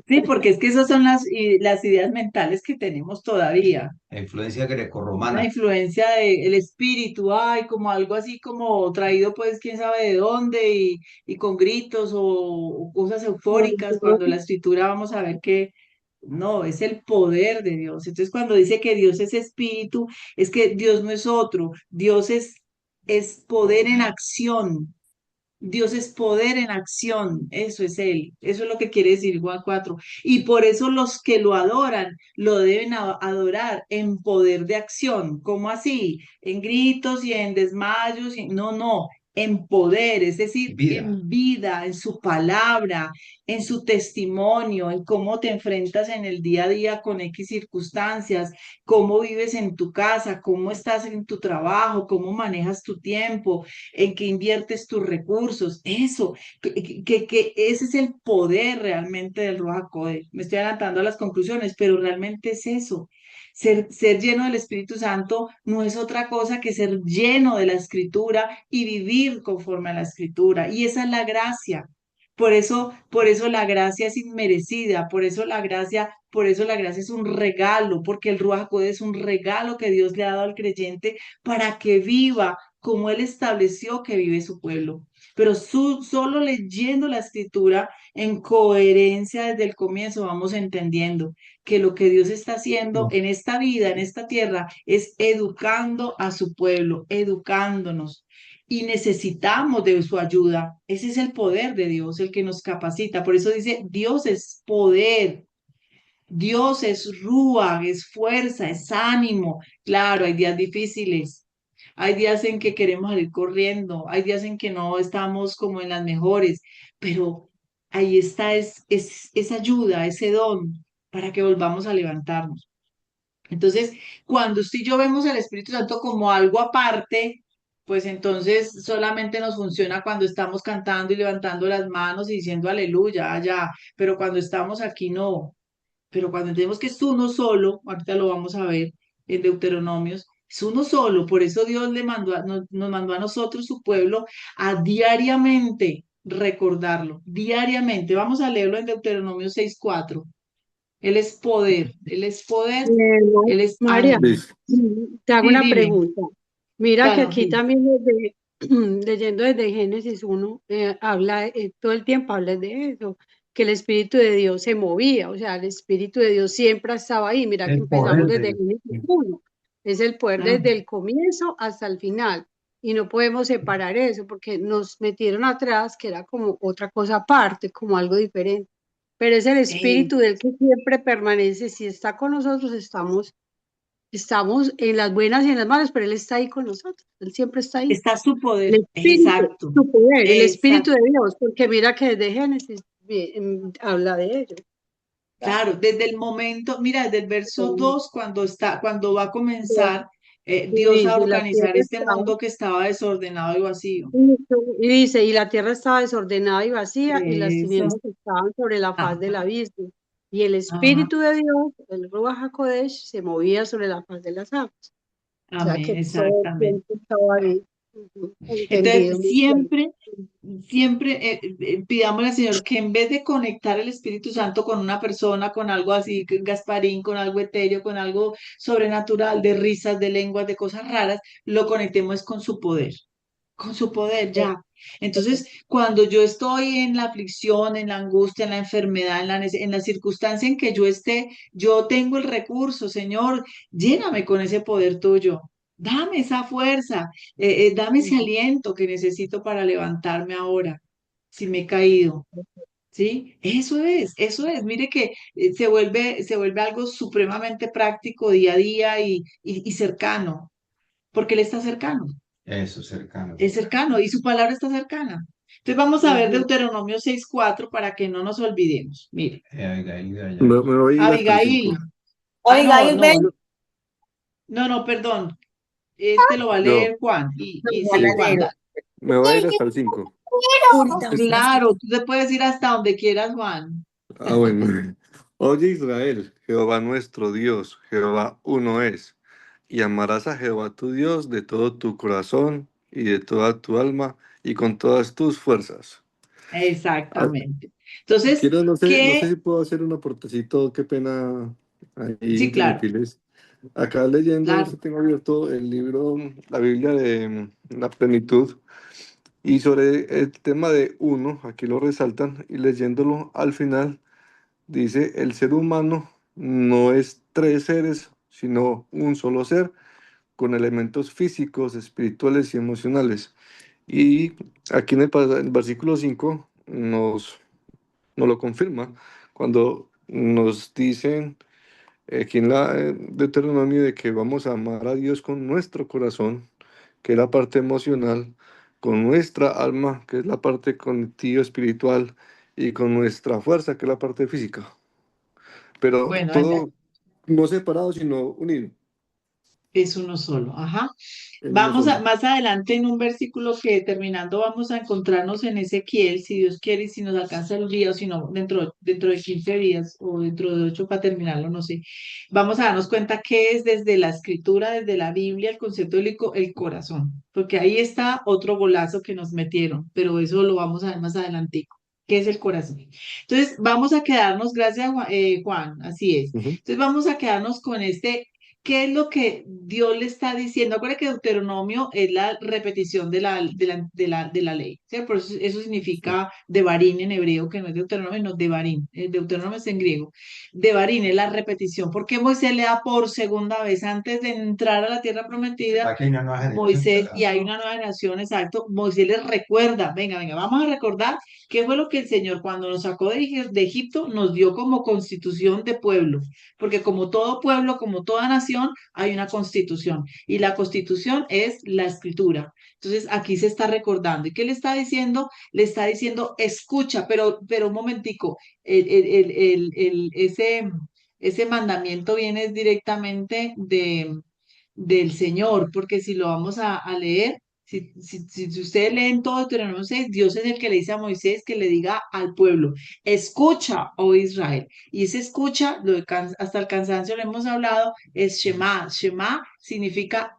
Sí, porque es que esas son las ideas mentales que tenemos todavía. La influencia Una grecorromana. influencia del espíritu, ay, como algo así como traído pues quién sabe de dónde y con gritos o cosas eufóricas, cuando la escritura vamos a ver que no, es el poder de Dios. Entonces cuando dice que Dios es espíritu, es que Dios no es otro, Dios es poder en acción. Dios es poder en acción, eso es Él, eso es lo que quiere decir Juan 4. Y por eso los que lo adoran, lo deben adorar en poder de acción. ¿Cómo así? En gritos y en desmayos. No, no, en poder, es decir, Vida. en vida, en su palabra, en su testimonio, en cómo te enfrentas en el día a día con X circunstancias, cómo vives en tu casa, cómo estás en tu trabajo, cómo manejas tu tiempo, en qué inviertes tus recursos, eso, que ese es el poder realmente del Ruach HaKodesh. Me estoy adelantando a las conclusiones, pero realmente es eso. Ser lleno del Espíritu Santo no es otra cosa que ser lleno de la Escritura y vivir conforme a la Escritura. Y esa es la gracia. Por eso la gracia es inmerecida, por eso la gracia es un regalo, porque el Ruach HaKodesh es un regalo que Dios le ha dado al creyente para que viva como Él estableció que vive su pueblo. Pero solo leyendo la escritura en coherencia desde el comienzo vamos entendiendo que lo que Dios está haciendo en esta vida, en esta tierra, es educando a su pueblo, educándonos. Y necesitamos de su ayuda. Ese es el poder de Dios, el que nos capacita. Por eso dice, Dios es poder. Dios es rúa, es fuerza, es ánimo. Claro, hay días difíciles, hay días en que queremos salir corriendo, hay días en que no estamos como en las mejores, pero ahí está esa ayuda, ese don para que volvamos a levantarnos. Entonces, cuando usted y yo vemos el Espíritu Santo como algo aparte, pues entonces solamente nos funciona cuando estamos cantando y levantando las manos y diciendo aleluya, allá, pero cuando estamos aquí no. Pero cuando entendemos que es uno solo, ahorita lo vamos a ver en Deuteronomios, es uno solo, por eso Dios nos mandó a nosotros, su pueblo, a diariamente recordarlo, diariamente. Vamos a leerlo en Deuteronomio 6:4. Él es poder, Él es poder, Él es María, ánimo. te hago Sí, una dime, pregunta. Mira que claro, aquí sí. también leyendo desde Génesis 1, habla, todo el tiempo habla de eso, que el Espíritu de Dios se movía, o sea, el Espíritu de Dios siempre estaba ahí. Mira que El empezamos poder de desde Dios. Génesis 1, es el poder Ah, desde el comienzo hasta el final. Y no podemos separar eso porque nos metieron atrás, que era como otra cosa aparte, como algo diferente. Pero es el eh, Espíritu del que siempre permanece. Si está con nosotros, estamos en las buenas y en las malas, pero Él está ahí con nosotros. Él siempre está ahí. está su El poder, Espíritu, exacto, su poder, el Espíritu exacto. de Dios, porque mira que desde Génesis habla de ello. Claro, desde el momento, mira, desde el verso 2 cuando va a comenzar Y Dios a dice, la organizar tierra este estaba, mundo que estaba desordenado y vacío. y dice, y la tierra estaba desordenada y vacía, y las Eso. tinieblas estaban sobre la Ah, faz del abismo. Y el ajá, Espíritu de Dios, el Ruach HaKodesh, se movía sobre la faz de las aguas. O sea amén, que todo el exactamente. tiempo estaba ahí. Entendido, Entonces, muy bien. siempre pidámosle al Señor que en vez de conectar el Espíritu Santo con una persona, con algo así, con Gasparín, con algo etéreo, con algo sobrenatural, de risas, de lenguas, de cosas raras, lo conectemos con su poder ya. Entonces, cuando yo estoy en la aflicción, en la angustia, en la enfermedad, en la circunstancia en que yo esté, yo tengo el recurso, Señor, lléname con ese poder tuyo. Dame esa fuerza, dame ese aliento que necesito para levantarme ahora, si me he caído. ¿Sí? Eso es. Mire que se vuelve algo supremamente práctico día a día y cercano, porque Él está cercano. Eso, cercano. Es cercano y su palabra está cercana. Entonces vamos a ver Deuteronomio 6:4 para que no nos olvidemos. Mire, Abigail de allá. Me voy a ir hasta el Abigail. 5. Ah, no, Abigail, no, ven. no, no, perdón. Este lo va a Yo, leer Juan. Y sí, sí, Juan, dale. me voy a ir hasta el 5. Claro, tú te puedes ir hasta donde quieras, Juan. Ah, bueno. Oye Israel, Jehová nuestro Dios, Jehová uno es. Y amarás a Jehová tu Dios de todo tu corazón y de toda tu alma y con todas tus fuerzas. Ah, Exactamente. Entonces, quiero, no sé ¿qué? si puedo hacer un aportecito, qué pena ahí Sí, claro, interrumpirles. Acá leyendo, claro. esto tengo abierto el libro, la Biblia de la plenitud, y sobre el tema de uno, aquí lo resaltan, y leyéndolo al final, dice, el ser humano no es tres seres, sino un solo ser, con elementos físicos, espirituales y emocionales. Y aquí en el versículo 5 nos lo confirma cuando nos dicen aquí en la Deuteronomio de que vamos a amar a Dios con nuestro corazón, que es la parte emocional, con nuestra alma, que es la parte cognitiva espiritual, y con nuestra fuerza, que es la parte física. Pero Bueno, todo no separado, sino unido es uno solo. Ajá. en uno Vamos a, solo. más adelante en un versículo que terminando vamos a encontrarnos en Ezequiel, si Dios quiere y si nos alcanza el día o si no, dentro de 15 días o dentro de 8 para terminarlo, no sé. Vamos a darnos cuenta que es desde la escritura, desde la Biblia, el concepto del el corazón, porque ahí está otro golazo que nos metieron, pero eso lo vamos a ver más adelante. ¿Qué es el corazón? Entonces, vamos a quedarnos, gracias Juan, así es. Ujú. Entonces, vamos a quedarnos con este. ¿Qué es lo que Dios le está diciendo? Acuérdate que Deuteronomio es la repetición de la ley, ¿cierto? Por eso, eso Sí. significa Devarim en hebreo, que no es Deuteronomio, no Devarim. Deuteronomio es en griego. Devarim es la repetición. ¿Por qué Moisés le da por segunda vez antes de entrar a la tierra prometida? Aquí hay una nueva generación, Moisés, y ¿verdad? hay una nueva generación, exacto. Moisés les recuerda, venga, venga, vamos a recordar qué fue lo que el Señor cuando nos sacó de Egipto nos dio como constitución de pueblo porque como todo pueblo, como toda nación, hay una constitución y la constitución es la escritura. Entonces aquí se está recordando. ¿Y qué le está diciendo? Le está diciendo, escucha, pero un momentico, ese mandamiento viene directamente del Señor, porque si lo vamos a leer, si ustedes leen todo Deuteronomio 6, Dios es el que le dice a Moisés que le diga al pueblo, escucha, oh Israel. Y ese escucha, hasta el cansancio le hemos hablado, es Shema. Shema significa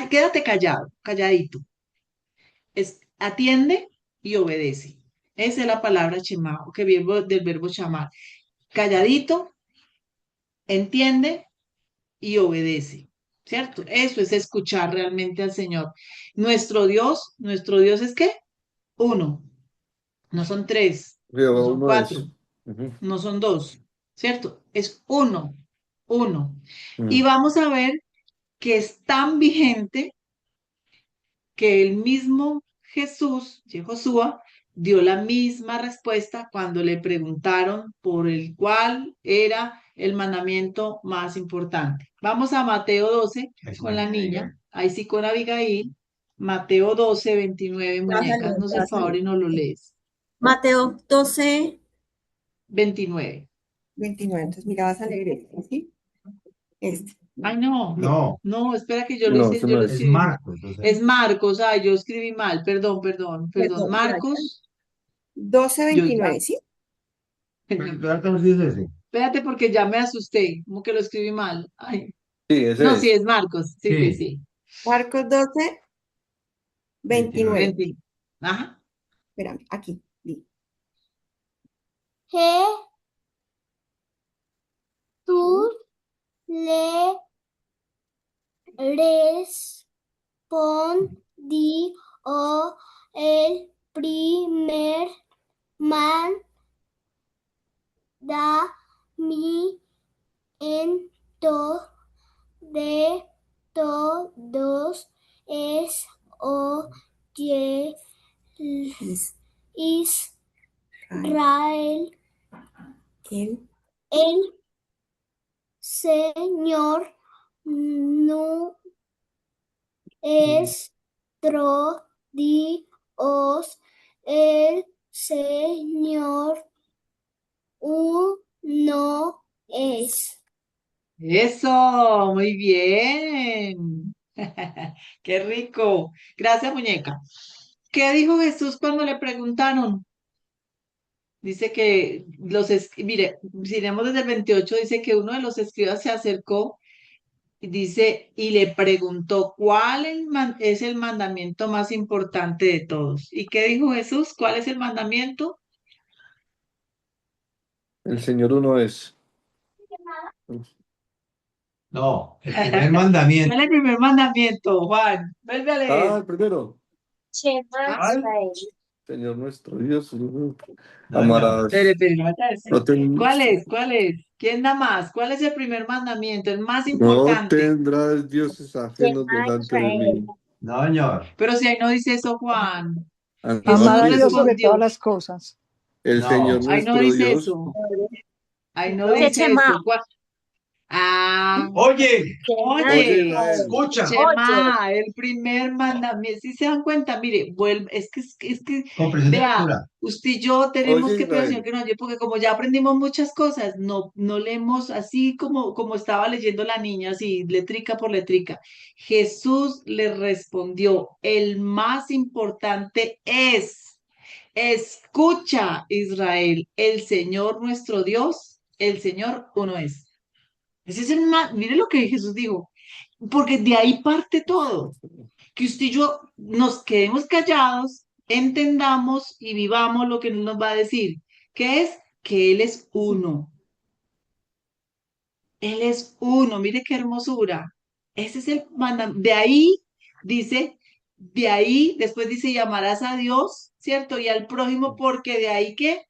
quédate callado, calladito. Atiende y obedece. Esa es la palabra Shema, que viene del verbo llamar. Calladito, entiende y obedece, ¿cierto? Eso es escuchar realmente al Señor. Nuestro Dios es ¿qué? Uno, no son tres, no Jehová son uno es. cuatro, Ujú. no son dos, ¿cierto? Es uno, uno. Y Mm. vamos a ver que es tan vigente que el mismo Jesús, Josué, dio la misma respuesta cuando le preguntaron por el cuál era el mandamiento más importante. Vamos a Mateo 12 Eso con me la diga. niña, ahí sí con Abigail. Mateo 12, 29, Ya va a muñeca, salir, haznos ya va el a favor salir. y no lo lees. Mateo 12, 29. 29. Entonces, mira, vas a leer este, ¿sí? Este. Ay, no, No, no, espera que yo lo No, hice, eso yo no lo es es. escribí mal. Marcos, o sea, Es Marcos, ay, yo escribí mal, perdón, perdón, perdón. Perdón, ya, ya. Marcos, 12, yo ya. 29, ¿sí? ¿verdad que dice ese? Espérate porque ya me asusté, como que lo escribí mal. Ay, Sí, ese no, sí, es. es Marcos. Sí, sí, Sí, sí. Marcos 12, 29. 29. 20. Ajá. Espérame, aquí. Di. Jesús le respondió el primer mandamiento de todos es oye Is- Israel, El el Señor nuestro Dios, el Señor uno es. Eso, muy bien. Qué rico. Gracias, muñeca. ¿Qué dijo Jesús cuando le preguntaron? Dice que mire, si leemos desde el 28, dice que uno de los escribas se acercó Y dice, y le preguntó, es el mandamiento más importante de todos? ¿Y qué dijo Jesús? ¿Cuál es el mandamiento? El Señor uno es. No, el primer ¿Cuál mandamiento. es el primer mandamiento, Juan? Vuelve a leer. El primero. Shema Ah, Israel. Señor nuestro Dios, No, señor. espere, amarás. espere, no me atreve. No, ¿Cuál es? ¿Cuál es? ¿Quién da más? ¿Cuál es el primer mandamiento? El más no importante. tendrás dioses ajenos Shema delante de Israel. mí. No, señor. Pero si ahí no dice eso, Juan. No, Jesús Amar a no aquí Dios sobre todas respondió. las cosas. el Señor No. Ahí no nuestro dice Dios. eso. Ahí no Dice dice Shema. eso. Ah, Oye, Shema Oye, oye, Israel. Israel. escucha. Oye. Shema, el primer mandamiento. Si se dan cuenta, mire, vuelve, es que, Comprensión de vea, lectura. usted y yo tenemos Oye, que pedir al Señor Israel. que nos ayude, porque como ya aprendimos muchas cosas, no leemos así como estaba leyendo la niña, así, letrica por letrica. Jesús le respondió, el más importante es, escucha, Israel, el Señor nuestro Dios, el Señor uno es. Ese es el más, mire lo que Jesús dijo, porque de ahí parte todo, que usted y yo nos quedemos callados, entendamos y vivamos lo que Él nos va a decir, que es que Él es uno, Él es uno, mire qué hermosura. Ese es el mandamiento, de ahí dice, de ahí, después dice, llamarás a Dios, ¿cierto? Y al prójimo, porque de ahí que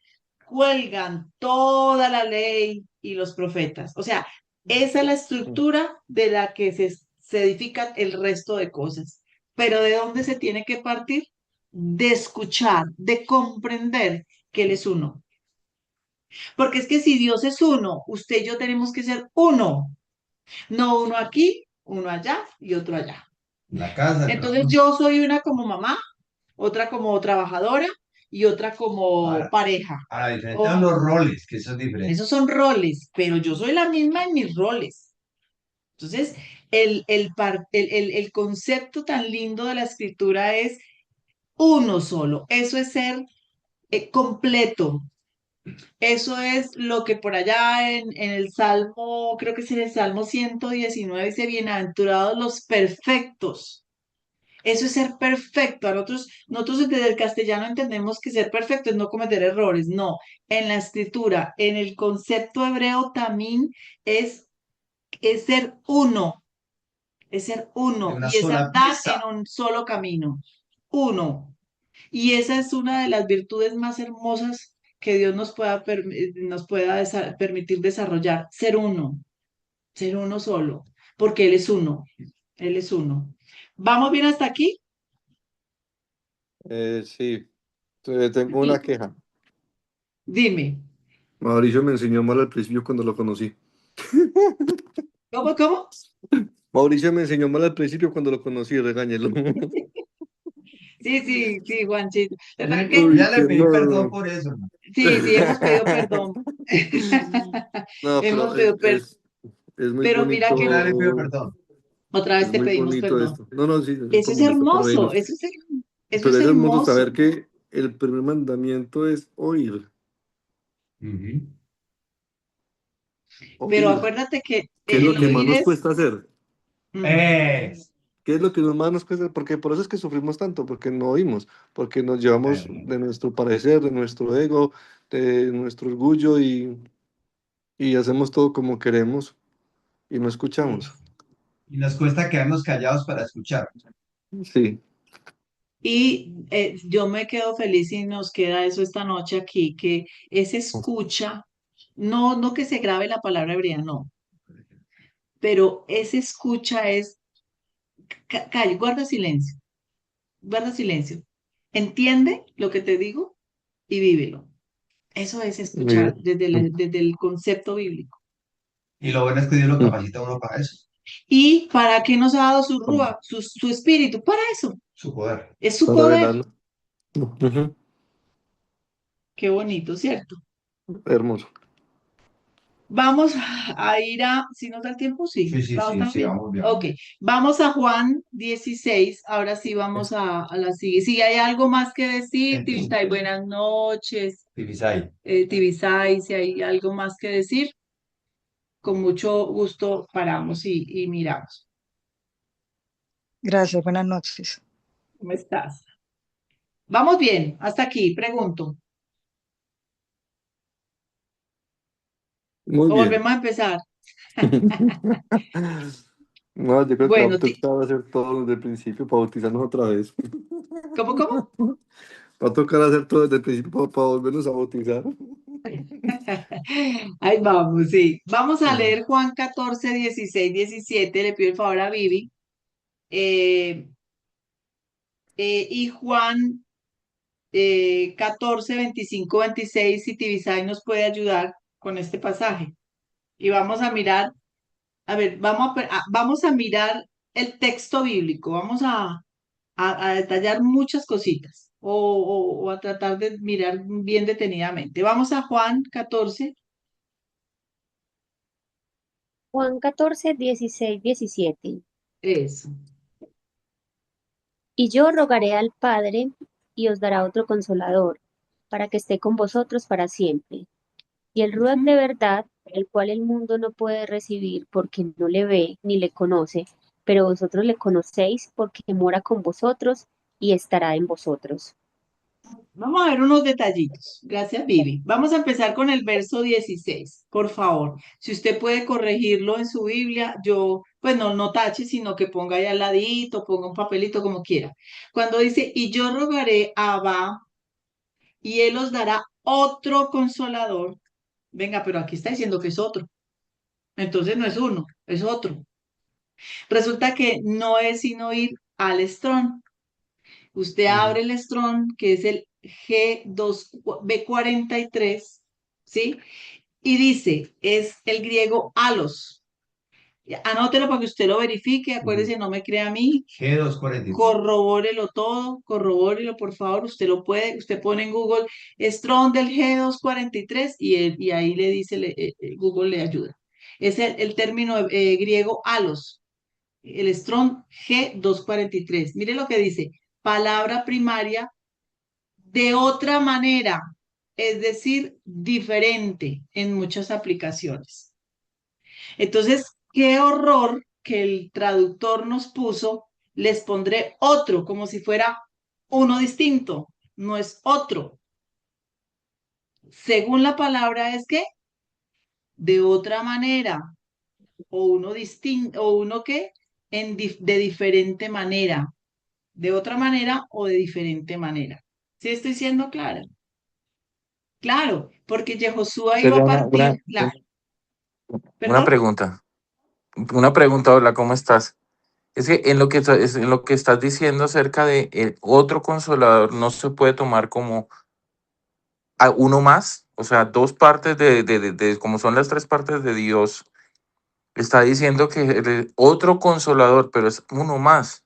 cuelgan toda la ley y los profetas. O sea, esa es la estructura de la que se edifican el resto de cosas. Pero ¿de dónde se tiene que partir? De escuchar, de comprender que Él es uno. Porque es que si Dios es uno, usted y yo tenemos que ser uno, no uno aquí, uno allá y otro allá. La casa, el Entonces trabajo. yo soy una como mamá, otra como trabajadora y otra como Ahora, pareja. ahora, diferente a los roles, que eso es diferente. Esos son roles, pero yo soy la misma en mis roles. Entonces, el concepto tan lindo de la escritura es uno solo. Eso es ser completo. Eso es lo que por allá en el Salmo, creo que es en el Salmo 119, dice, bienaventurados los perfectos. Eso es ser perfecto. Nosotros desde el castellano entendemos que ser perfecto es no cometer errores. No, en la escritura, en el concepto hebreo también es, es ser uno, es ser De uno una y es sola andar pieza. en un solo camino. Uno. Y esa es una de las virtudes más hermosas que Dios nos pueda permitir desarrollar. Ser uno solo, porque Él es uno. Él es uno. ¿Vamos bien hasta aquí? Sí. Tengo una queja. Dime. Mauricio me enseñó mal al principio cuando lo conocí. ¿Cómo, cómo? Mauricio me enseñó mal al principio cuando lo conocí, regáñelo. Sí, sí, sí, Juanchito. Lo que pasa es que, Ya Uy, le qué pedí no, perdón no. por eso, hermano. sí, sí, hemos pedido perdón. No, Hemos pero pedido perdón. es muy Pero mira que Ya le pido bonito, perdón. otra vez es te muy pedimos bonito perdón. esto. No, no, sí, es Eso es como me está por hermoso, reírnos. eso Pero es es hermoso hermoso. saber que el primer mandamiento es oír, Ujú. Pero oír. acuérdate que ¿Qué es lo el que más oír nos es... cuesta hacer? Es. ¿Qué es lo que más nos cuesta? Porque por eso es que sufrimos tanto, porque no oímos, porque nos llevamos Eh, de nuestro parecer, de nuestro ego, de nuestro orgullo y hacemos todo como queremos y no escuchamos. Y nos cuesta quedarnos callados para escuchar. Sí. Y yo me quedo feliz y nos queda eso esta noche aquí, que ese escucha, no que se grabe la palabra hebrea, no, pero ese escucha es, calla, guarda silencio, entiende lo que te digo y vívelo. Eso es Mira. escuchar desde el concepto bíblico. Y lo bueno es que Dios lo capacita a uno para eso, ¿Y para qué nos ha dado su rúa, su espíritu? Para eso, su poder. es su Para poder. velarlo. Ujú. Qué bonito, ¿cierto? Hermoso. Vamos a ir si nos da el tiempo, sí. Sí, sí, sí, ¿Estamos sí, bien? vamos bien. Ok, vamos a Juan 16. Ahora sí vamos a la siguiente. Si hay algo más que decir, Tibisay, buenas noches. Tibisay. Tibisay, si hay algo más que decir, con mucho gusto paramos y miramos. Gracias, buenas noches. ¿Cómo estás? Vamos bien, hasta aquí, pregunto. Muy O bien. volvemos a empezar. No, yo creo que va a Bueno, tocar hacer todo desde el principio para bautizarnos otra vez. ¿cómo? Va a tocar hacer todo desde el principio para volvernos a bautizar. Ahí vamos, sí. Vamos a leer Juan 14, 16, 17. Le pido el favor a Vivi. Eh, y Juan 14, 25, 26, si Tibisay nos puede ayudar con este pasaje. Y vamos a mirar, a ver, vamos a mirar el texto bíblico, vamos a detallar muchas cositas o a tratar de mirar bien detenidamente. Vamos a Juan 14. Juan 14, 16, 17. Eso. Y yo rogaré al Padre, y os dará otro consolador, para que esté con vosotros para siempre. Y el Ruach de verdad, el cual el mundo no puede recibir porque no le ve ni le conoce, pero vosotros le conocéis porque mora con vosotros y estará en vosotros. Vamos a ver unos detallitos. Gracias, Vivi. Vamos a empezar con el verso 16, por favor. Si usted puede corregirlo en su Biblia, yo, pues no tache, sino que ponga ahí al ladito, ponga un papelito como quiera. Cuando dice, y yo rogaré a Abba, y él os dará otro consolador. Venga, pero aquí está diciendo que es otro. Entonces no es uno, es otro. Resulta que no es sino ir al Strong. Usted abre el Strong, que es el G2B43, ¿sí? Y dice, es el griego alos. Anótelo para que usted lo verifique, acuérdese, no me crea a mí, G243. corrobórelo todo, corrobórelo por favor, usted lo puede, usted pone en Google Strong del G243 y ahí le dice, Google le ayuda. Es el término griego alos, el Strong G243. Mire lo que dice, palabra primaria de otra manera, es decir, diferente en muchas aplicaciones. Entonces, qué horror que el traductor nos puso, les pondré otro, como si fuera uno distinto, no es otro. Según la palabra es que de otra manera, o uno distinto, o uno que de diferente manera, de otra manera o de diferente manera. ¿Sí estoy siendo clara? Claro, porque Yehoshua iba a Sería partir, una ¿perdón? pregunta. Una pregunta, hola, ¿cómo estás? Es que en lo que, en lo que estás diciendo acerca de otro consolador no se puede tomar como uno más, o sea, dos partes como son las tres partes de Dios, está diciendo que otro consolador, pero es uno más.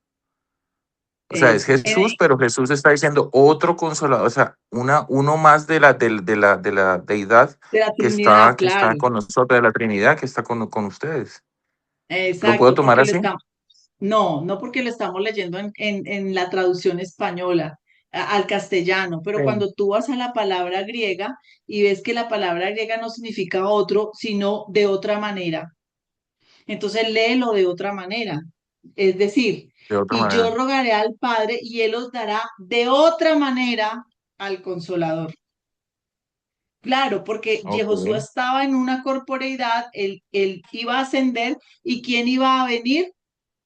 O sea, es Eso. Jesús, pero Jesús está diciendo otro consolador, o sea, uno más de la deidad De la que Trinidad, que está claro. con nosotros, de la Trinidad que está con ustedes. ¿Lo puedo Exacto, tomar porque así? no porque lo estamos leyendo en la traducción española al castellano, pero Sí. cuando tú vas a la palabra griega y ves que la palabra griega no significa otro, sino de otra manera, entonces léelo de otra manera. Es decir, De otra y yo manera. rogaré al Padre y Él os dará de otra manera al Consolador. Claro, porque Ok. Yehoshua estaba en una corporeidad, él iba a ascender y ¿quién iba a venir?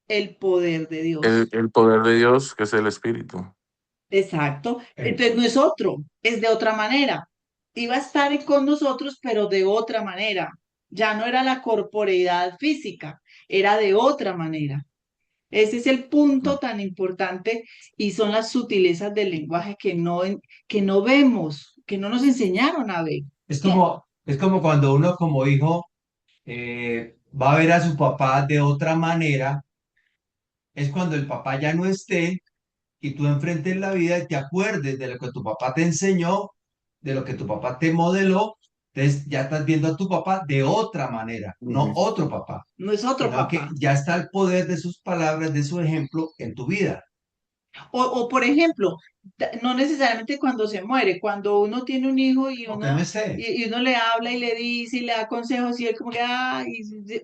El poder de Dios. El poder de Dios, que es el Espíritu. Exacto. Entonces no es otro, es de otra manera. Iba a estar con nosotros, pero de otra manera. Ya no era la corporeidad física, era de otra manera. Ese es el punto tan importante y son las sutilezas del lenguaje que no vemos, que no nos enseñaron a ver. Es como cuando uno como hijo va a ver a su papá de otra manera, es cuando el papá ya no esté y tú enfrentes la vida y te acuerdes de lo que tu papá te enseñó, de lo que tu papá te modeló, entonces ya estás viendo a tu papá de otra manera, no Ujú. otro papá, No es otro sino que papá. ya está el poder de sus palabras, de su ejemplo en tu vida. O, por ejemplo, no necesariamente cuando se muere, cuando uno tiene un hijo y O que no uno, esté. y uno le habla y le dice y le da consejos y él como que,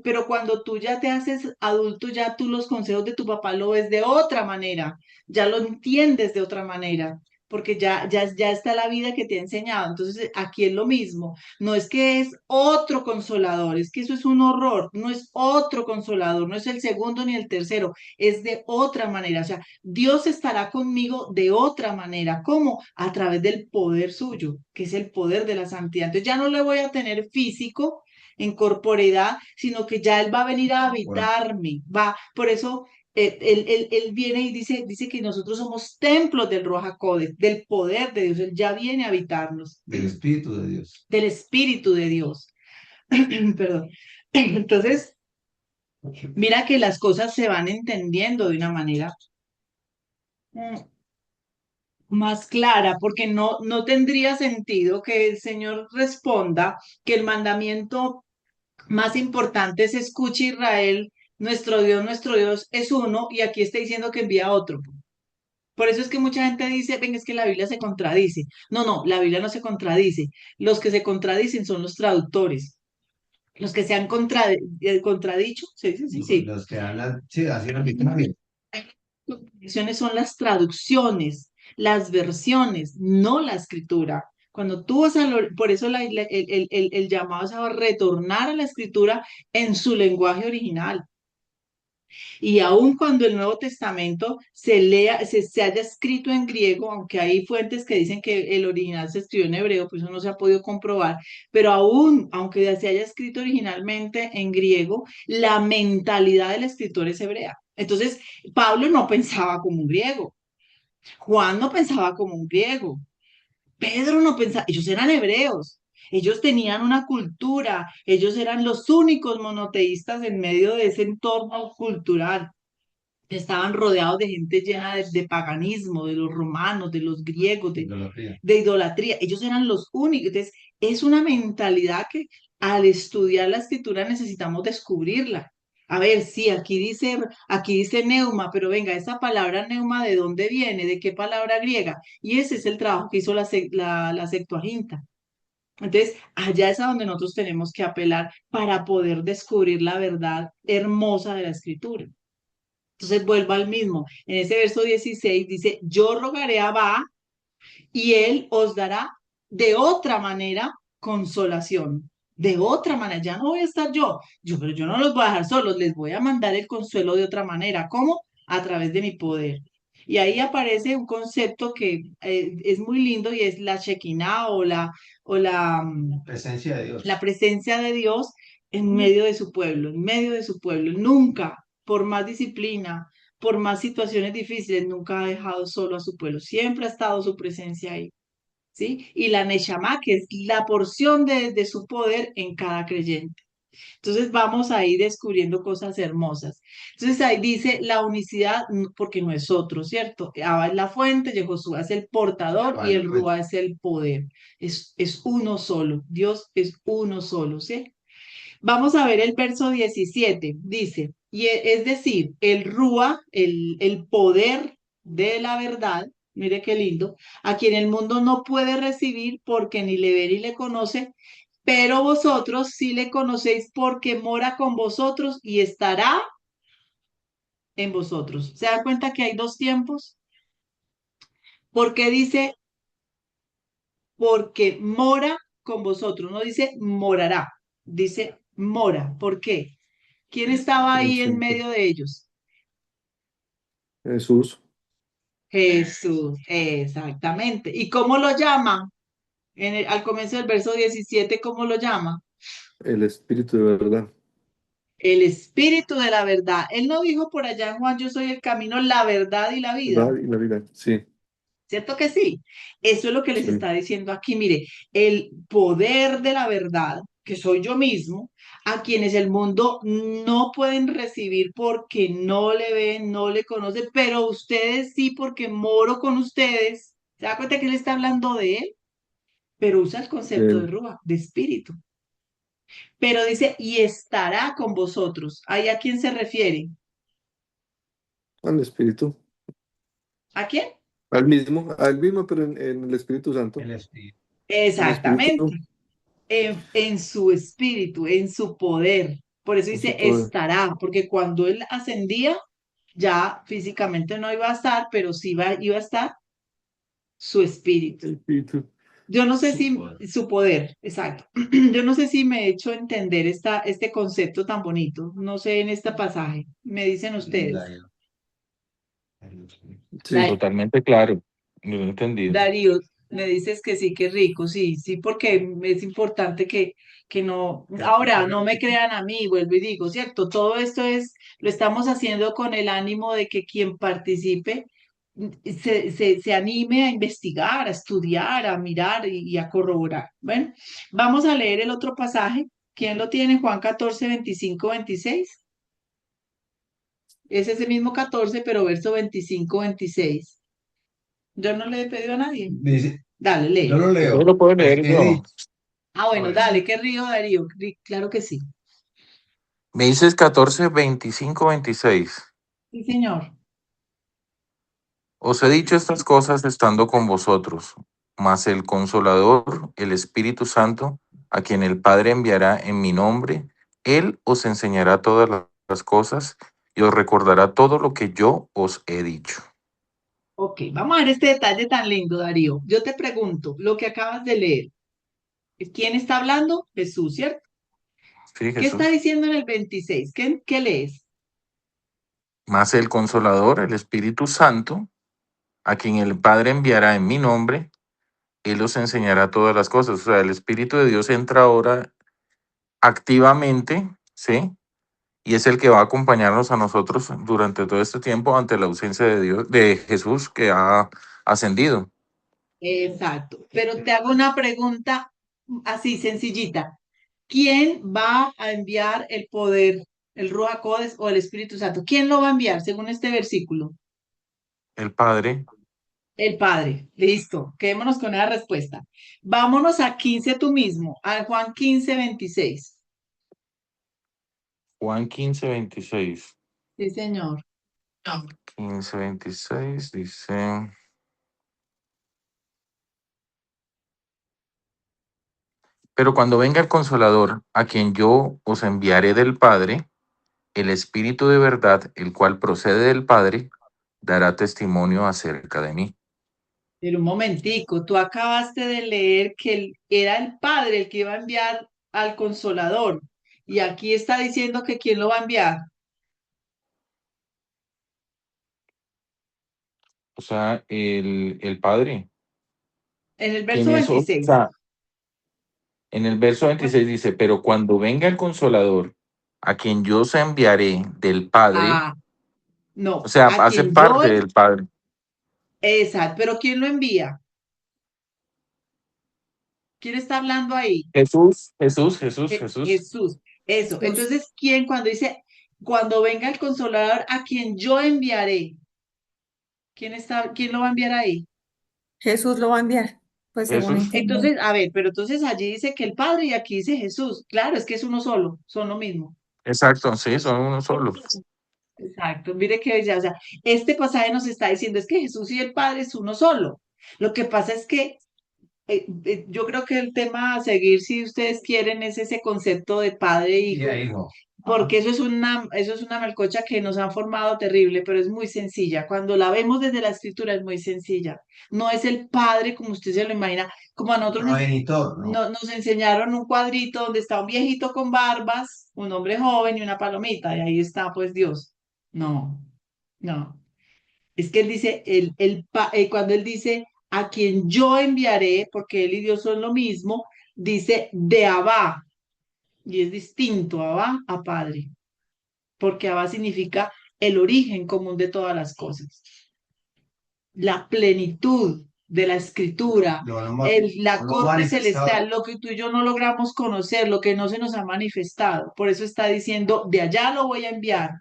pero cuando tú ya te haces adulto, ya tú los consejos de tu papá lo ves de otra manera, ya lo entiendes de otra manera. Porque ya está la vida que te ha enseñado. Entonces, aquí es lo mismo. No es que es otro consolador, es que eso es un horror. No es otro consolador, no es el segundo ni el tercero, es de otra manera. O sea, Dios estará conmigo de otra manera. ¿Cómo? A través del poder suyo, que es el poder de la santidad. Entonces ya no le voy a tener físico en corporeidad, sino que ya Él va a venir a Ahora, habitarme. Va, por eso él viene y dice que nosotros somos templos del Ruach HaKodesh, del poder de Dios. Él ya viene a habitarnos, del Espíritu de Dios. del Espíritu de Dios. Perdón. Entonces, mira que las cosas se van entendiendo de una manera más clara, porque no tendría sentido que el Señor responda que el mandamiento más importante es escucha Israel, nuestro Dios es uno, y aquí está diciendo que envía a otro. Por eso es que mucha gente dice, ven, es que la Biblia se contradice. No, no, la Biblia no se contradice. Los que se contradicen son los traductores. Los que se han contradicho, sí, sí, sí, sí. Los que hablan, sí, así arbitrario. Contradicciones son las traducciones, las versiones, no la escritura. Cuando tú vas por eso el llamado es a retornar a la escritura en su lenguaje original. Y aun cuando el Nuevo Testamento se lea, se haya escrito en griego, aunque hay fuentes que dicen que el original se escribió en hebreo, pues eso no se ha podido comprobar, pero aún, aunque se haya escrito originalmente en griego, la mentalidad del escritor es hebrea. Entonces, Pablo no pensaba como un griego, Juan no pensaba como un griego, Pedro no pensaba, ellos eran hebreos. Ellos tenían una cultura, ellos eran los únicos monoteístas en medio de ese entorno cultural. Estaban rodeados de gente llena de paganismo, de los romanos, de los griegos, Idolatría. de idolatría. Ellos eran los únicos. Entonces, es una mentalidad que al estudiar la escritura necesitamos descubrirla. A ver, sí, aquí dice neuma, pero venga, esa palabra neuma, ¿de dónde viene? ¿De qué palabra griega? Y ese es el trabajo que hizo la Septuaginta. Entonces, allá es a donde nosotros tenemos que apelar para poder descubrir la verdad hermosa de la escritura. Entonces vuelvo al mismo. En ese verso 16 dice, yo rogaré a Abba y él os dará de otra manera consolación. De otra manera, ya no voy a estar pero yo no los voy a dejar solos, les voy a mandar el consuelo de otra manera. ¿Cómo? A través de mi poder. Y ahí aparece un concepto que es muy lindo y es la Shekinah o Presencia de la Dios. presencia de Dios en medio de su pueblo, en medio de su pueblo. Nunca, por más disciplina, por más situaciones difíciles, nunca ha dejado solo a su pueblo. Siempre ha estado su presencia ahí. ¿Sí? Y la Neshama, que es la porción de su poder en cada creyente. Entonces vamos a ir descubriendo cosas hermosas. Entonces ahí dice la unicidad, porque no es otro, ¿cierto? Abba es la fuente, Yehoshua es el portador y el Pues, Rúa es el poder. Es uno solo, Dios es uno solo, ¿sí? Vamos a ver el verso 17, dice, es decir, el Rúa, el poder de la verdad, mire qué lindo, a quien el mundo no puede recibir porque ni le ve ni le conoce, pero vosotros sí le conocéis porque mora con vosotros y estará en vosotros. ¿Se dan cuenta que hay dos tiempos? Porque dice, porque mora con vosotros, no dice morará, dice mora. ¿Por qué? ¿Quién estaba ahí en Presente. medio de ellos? Jesús, Jesús, exactamente. ¿Y cómo lo llama? Al comienzo del verso 17, ¿cómo lo llama? el Espíritu de verdad. El espíritu de la verdad. Él no dijo por allá en Juan, yo soy el camino, la verdad y la vida. ¿Verdad? Y la vida. Sí, ¿Cierto que sí? Eso es lo que les sí. está diciendo aquí. Mire, el poder de la verdad, que soy yo mismo, a quienes el mundo no pueden recibir porque no le ven, no le conocen, pero ustedes sí porque moro con ustedes. ¿Se da cuenta que él está hablando de él? Pero usa el concepto de Él, Rúa, de espíritu. Pero dice, y estará con vosotros. ¿Ahí a quién se refiere? al Espíritu. ¿A quién? al mismo, pero en el Espíritu Santo. El Espíritu. El Exactamente, Espíritu, en su espíritu, en su poder. Por eso en su dice poder. estará, porque cuando él ascendía, ya físicamente no iba a estar, pero sí iba a estar su espíritu. El Espíritu. Yo no sé Su si poder. su poder, exacto. Yo no sé si me he hecho entender este concepto tan bonito. No sé en este pasaje. Me dicen ustedes. Darío. Sí. Da- Totalmente claro. Yo lo he entendido. Darío, me dices que sí, que rico, sí, sí, porque es importante que no, ahora no me crean a mí, vuelvo y digo, ¿cierto? Todo esto lo estamos haciendo con el ánimo de que quien participe se anime a investigar, a estudiar, a mirar y a corroborar. Bueno, vamos a leer el otro pasaje. ¿Quién lo tiene? Juan 14, 25, 26. Es ese mismo 14, pero verso 25, 26. Yo no le he pedido a nadie. Dice, Dale, yo lee. lo Yo leo. lo puedo Es leer que yo. dice, Ah, a bueno, ver, dale, qué río, Darío. Claro que sí. Me dices 14, 25, 26. Sí, señor. Os he dicho estas cosas estando con vosotros, mas el Consolador, el Espíritu Santo, a quien el Padre enviará en mi nombre, Él os enseñará todas las cosas y os recordará todo lo que yo os he dicho. Ok, vamos a ver este detalle tan lindo, Darío. Yo te pregunto, lo que acabas de leer, ¿quién está hablando? Jesús, ¿cierto? Sí, ¿Qué está Jesús. diciendo en el 26? ¿Qué lees? Mas el Consolador, el Espíritu Santo, a quien el Padre enviará en mi nombre, Él os enseñará todas las cosas. O sea, el Espíritu de Dios entra ahora activamente, ¿sí? Y es el que va a acompañarnos a nosotros durante todo este tiempo ante la ausencia de Dios, de Jesús que ha ascendido. Exacto. Pero te hago una pregunta así sencillita. ¿Quién va a enviar el poder, el Ruach Codes o el Espíritu Santo? ¿Quién lo va a enviar según este versículo? El Padre, El Padre. Listo. Quedémonos con esa respuesta. Vámonos a 15 tú mismo, a Juan 15, 26. Juan 15, 26. Sí, señor. 15, 26 dice, pero cuando venga el Consolador, a quien yo os enviaré del Padre, el Espíritu de verdad, el cual procede del Padre, dará testimonio acerca de mí. Pero un momentico, tú acabaste de leer que era el Padre el que iba a enviar al Consolador. Y aquí está diciendo que quién lo va a enviar. O sea, el Padre. En el ¿Quién verso es? O 26. sea, en el verso 26 dice, pero cuando venga el Consolador, a quien yo os enviaré del Padre, Ah, o no, sea, a hace quien yo, parte del Padre. exacto, pero ¿quién lo envía? ¿Quién está hablando ahí? Jesús, Jesús, Jesús, Jesús. Jesús. Eso. Jesús. Entonces, ¿quién cuando dice, cuando venga el Consolador, a quien yo enviaré? ¿Quién lo va a enviar ahí? Jesús lo va a enviar, pues según Jesús. entiendo. Entonces, a ver, pero entonces allí dice que el Padre y aquí dice Jesús. Claro, es que es uno solo, son lo mismo. Exacto, sí, son uno solo. Exacto, mire que bella, o sea, este pasaje nos está diciendo es que Jesús y el Padre es uno solo. Lo que pasa es que yo creo que el tema a seguir, si ustedes quieren, es ese concepto de padre e y hijo, ahí no. porque eso es una melcocha que nos han formado terrible, pero es muy sencilla. Cuando la vemos desde la escritura es muy sencilla. No es el padre como usted se lo imagina, como a nosotros Progenitor, ¿no? nos enseñaron un cuadrito donde está un viejito con barbas, un hombre joven y una palomita, y ahí está pues Dios. No, no. Es que él dice, cuando él dice, a quien yo enviaré, porque él y Dios son lo mismo, dice de Abba, y es distinto Abba a Padre, porque Abba significa el origen común de todas las cosas, la plenitud de la escritura, la Lo corte manifestado. celestial, lo que tú y yo no logramos conocer, lo que no se nos ha manifestado. Por eso está diciendo, de allá lo voy a enviar.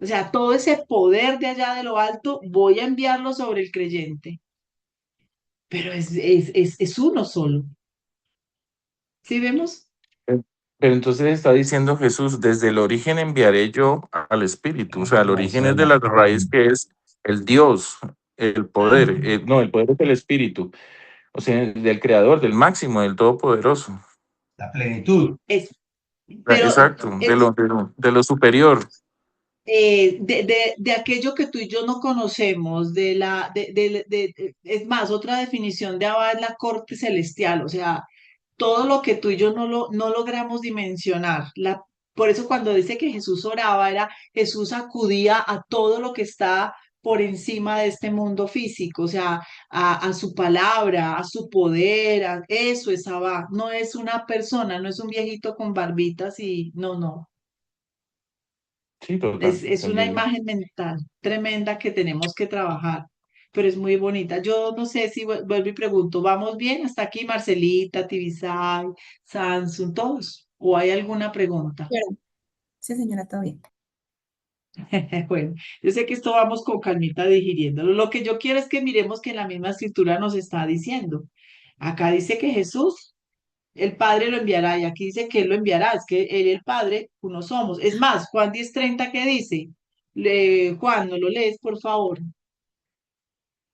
O sea, todo ese poder de allá de lo alto, voy a enviarlo sobre el creyente. Pero es uno solo. ¿Sí vemos? Pero entonces está diciendo Jesús, desde el origen enviaré yo al Espíritu. O sea, el origen es de la raíz que es el Dios. el Ah, poder, no, el poder es del Espíritu, o sea, del Creador, del máximo, del Todopoderoso. La plenitud. eso. Pero Exacto, de lo superior. de aquello que tú y yo no conocemos, es más, otra definición de Abba es la corte celestial, o sea, todo lo que tú y yo no logramos dimensionar. Por eso cuando dice que Jesús oraba, Jesús acudía a todo lo que está por encima de este mundo físico, o sea, a su palabra, a su poder, eso es Abba, no es una persona, no es un viejito con barbitas y no, no. Sí, Es, total, es una entendible. imagen mental tremenda que tenemos que trabajar, pero es muy bonita. Yo no sé si vuelvo y pregunto, ¿vamos bien hasta aquí, Marcelita, Tibisay, Samsung, todos? ¿O hay alguna pregunta? Pero, sí, señora, todo bien. Bueno, yo sé que esto vamos con calmita digiriéndolo. Lo que yo quiero es que miremos que la misma escritura nos está diciendo. Acá dice que Jesús, el Padre lo enviará, y aquí dice que Él lo enviará, es que Él y el Padre uno somos. Es más, Juan 10:30, ¿qué dice? Juan, ¿no lo lees, por favor?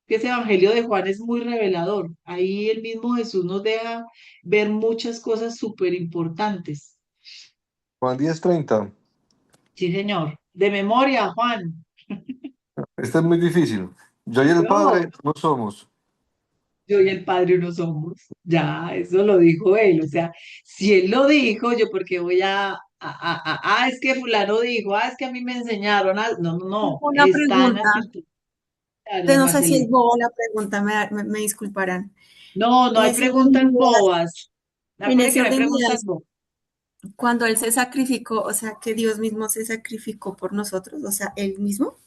Que ese Evangelio de Juan es muy revelador. Ahí el mismo Jesús nos deja ver muchas cosas súper importantes. Juan 10:30. Sí, señor. De memoria, Juan. Este es muy difícil. Yo y el Yo, Padre no somos. yo y el Padre uno somos. Ya, eso lo dijo Él. O sea, si Él lo dijo, yo porque voy es que fulano dijo, es que a mí me enseñaron. No, no, no. Una Está en la pregunta, escritura. Dale, no sé si es Marcelita. boba la pregunta, me disculparán. No, no En hay ese orden preguntas de ideas, bobas. en Acuérdate que ese no hay orden de preguntas ideas, bobas. cuando Él se sacrificó, o sea, que Dios mismo se sacrificó por nosotros, o sea, Él mismo.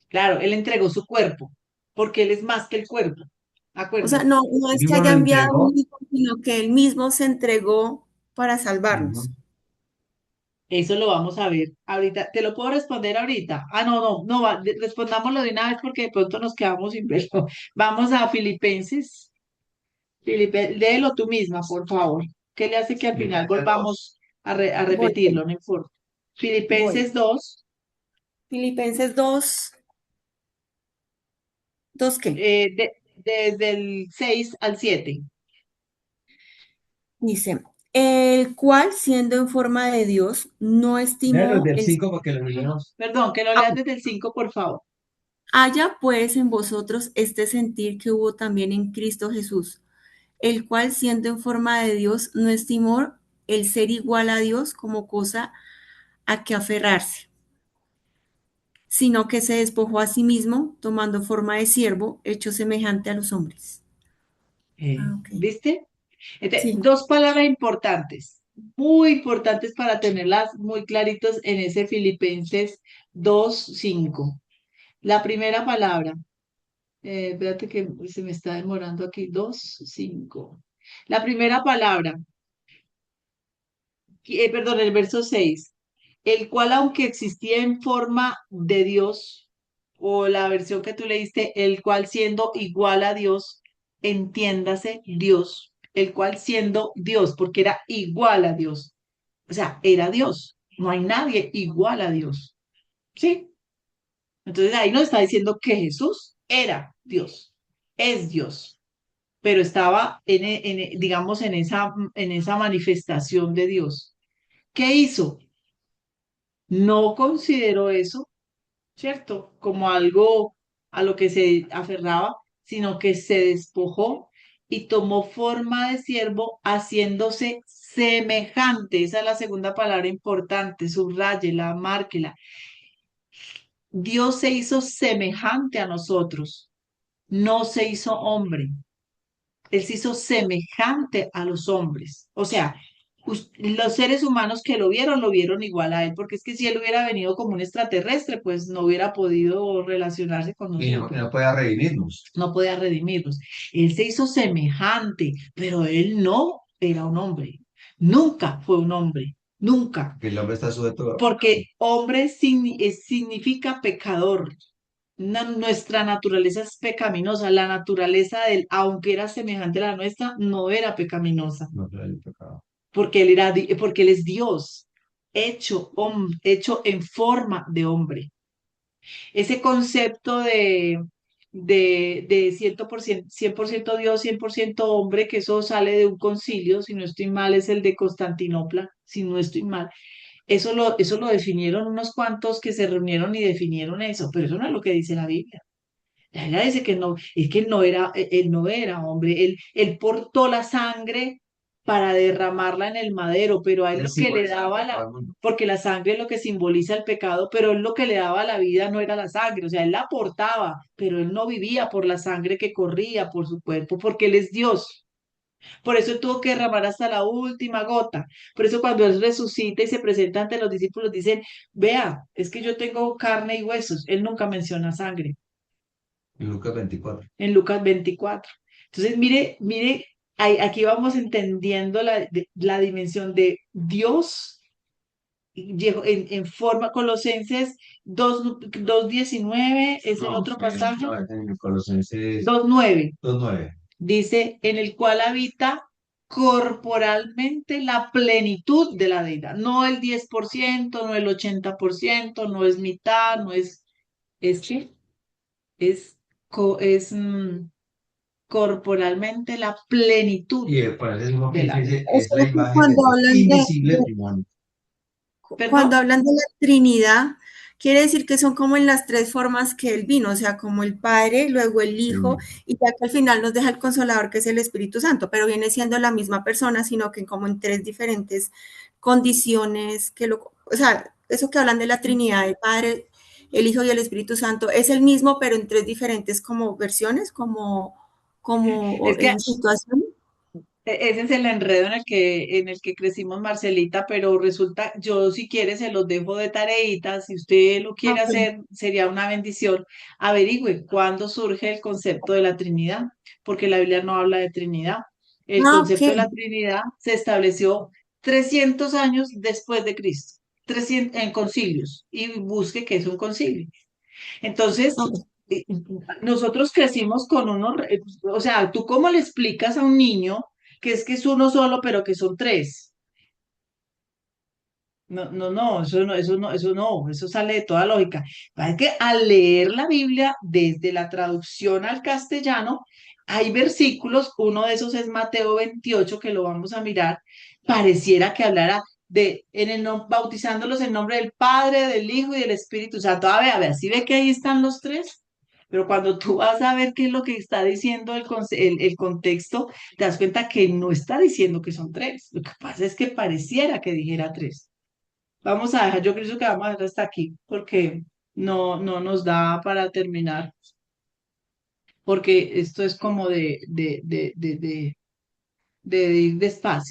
Claro, Él entregó su cuerpo, porque Él es más que el cuerpo. O sea, Acuérdate. no Él es que mismo lo haya enviado un entregó. hijo, sino que Él mismo se entregó para Ujú. salvarnos. Eso lo vamos a ver ahorita. ¿Te lo puedo responder ahorita? Ah, no, no, no, respondámoslo de una vez porque de pronto nos quedamos sin verlo. Vamos a Filipenses. Léelo tú misma, por favor. ¿Qué le hace que al final Filipenses 2. volvamos a Voy, repetirlo? No importa. voy. Filipenses 2, Filipenses 2, ¿2 qué? desde el 6 al 7. Dice, el cual siendo en forma de Dios, no Léelo estimó del el... 5 porque los niños. Perdón, que lo Ah, leas desde el 5, por favor. haya pues en vosotros este sentir que hubo también en Cristo Jesús, el cual siendo en forma de Dios, no estimó el ser igual a Dios como cosa a que aferrarse, sino que se despojó a sí mismo, tomando forma de siervo, hecho semejante a los hombres. Ah, ok. ¿Viste? Sí, Dos palabras importantes, muy importantes para tenerlas muy claritos en ese Filipenses 2:5. La primera palabra, espérate que se me está demorando aquí, 2:5. La primera palabra, perdón, el verso 6, el cual aunque existía en forma de Dios, o la versión que tú leíste, el cual siendo igual a Dios, entiéndase Dios, el cual siendo Dios, porque era igual a Dios. O sea, era Dios. No hay nadie igual a Dios. ¿Sí? Entonces ahí nos está diciendo que Jesús era Dios, es Dios, pero estaba digamos, en esa manifestación de Dios. ¿Qué hizo? No consideró eso, ¿cierto? Como algo a lo que se aferraba, sino que se despojó y tomó forma de siervo, haciéndose semejante. Esa es la segunda palabra importante, subráyela, márquela. Dios se hizo semejante a nosotros, no se hizo hombre. Él se hizo semejante a los hombres. O sea, los seres humanos que lo vieron igual a él, porque es que si él hubiera venido como un extraterrestre, pues no hubiera podido relacionarse con Y no, nosotros, no puede redimirnos. no podía redimirnos. Él se hizo semejante, pero él no era un hombre. Nunca fue un hombre, nunca. Que el hombre está sujeto. Porque hombre significa pecador. Nuestra naturaleza es pecaminosa. La naturaleza de él, aunque era semejante a la nuestra, no era pecaminosa, No trae el pecado. porque él es Dios, hecho en forma de hombre. Ese concepto de 100% Dios, 100% hombre, que eso sale de un concilio, si no estoy mal, es el de Constantinopla, si no estoy mal. Eso lo definieron unos cuantos que se reunieron y definieron eso, pero eso no es lo que dice la Biblia. La Biblia dice que no, es que él no era hombre, él portó la sangre para derramarla en el madero, pero a él Él lo que le simbolizaba daba el pecado del mundo. porque la sangre es lo que simboliza el pecado, pero él lo que le daba la vida no era la sangre, o sea, él la portaba, pero él no vivía por la sangre que corría por su cuerpo, porque él es Dios. Por eso tuvo que derramar hasta la última gota. Por eso cuando él resucita y se presenta ante los discípulos, dicen, vea, es que yo tengo carne y huesos. Él nunca menciona sangre En Lucas 24. en Lucas 24. Entonces, mire, aquí vamos entendiendo la dimensión de Dios llegó en forma, Colosenses 2:19 es el No, otro pasaje, no, es en Colosenses 2:9. 2:9. Dice, en el cual habita corporalmente la plenitud de la deidad, no el 10%, no el 80%, no es mitad, no es que es corporalmente la plenitud Y por eso mismo que de la dice, deidad. O es sea la que imagen del Dios invisible de Timón. ¿Perdón? cuando hablan de la Trinidad, quiere decir que son como en las tres formas que Él vino, o sea, como el Padre, luego el Hijo, y ya que al final nos deja el Consolador, que es el Espíritu Santo, pero viene siendo la misma persona, sino que como en tres diferentes condiciones, o sea, eso que hablan de la Trinidad, el Padre, el Hijo y el Espíritu Santo, es el mismo, pero en tres diferentes como versiones, como Es que en situaciones. ese es el enredo en el que crecimos, Marcelita, pero resulta, yo si quiere se los dejo de tareita, si usted lo quiere Ok. hacer, sería una bendición. Averigüe cuándo surge el concepto de la Trinidad, porque la Biblia no habla de Trinidad. El Ah, concepto de ok. la Trinidad se estableció 300 años después de Cristo, 300 en concilios, y busque qué es un concilio. Entonces, Ok. eh, nosotros crecimos con o sea, ¿tú cómo le explicas a un niño que es uno solo, pero que son tres? No, no, no, eso sale de toda lógica. Es que al leer la Biblia desde la traducción al castellano, hay versículos, uno de esos es Mateo 28, que lo vamos a mirar, pareciera que hablara bautizándolos en nombre del Padre, del Hijo y del Espíritu Santo. A ver, ¿sí ve que ahí están los tres? Pero cuando tú vas a ver qué es lo que está diciendo el contexto, te das cuenta que no está diciendo que son tres. Lo que pasa es que pareciera que dijera tres. Vamos a dejar, yo creo que vamos a dejar hasta aquí porque no nos da para terminar, porque esto es como de ir despacio.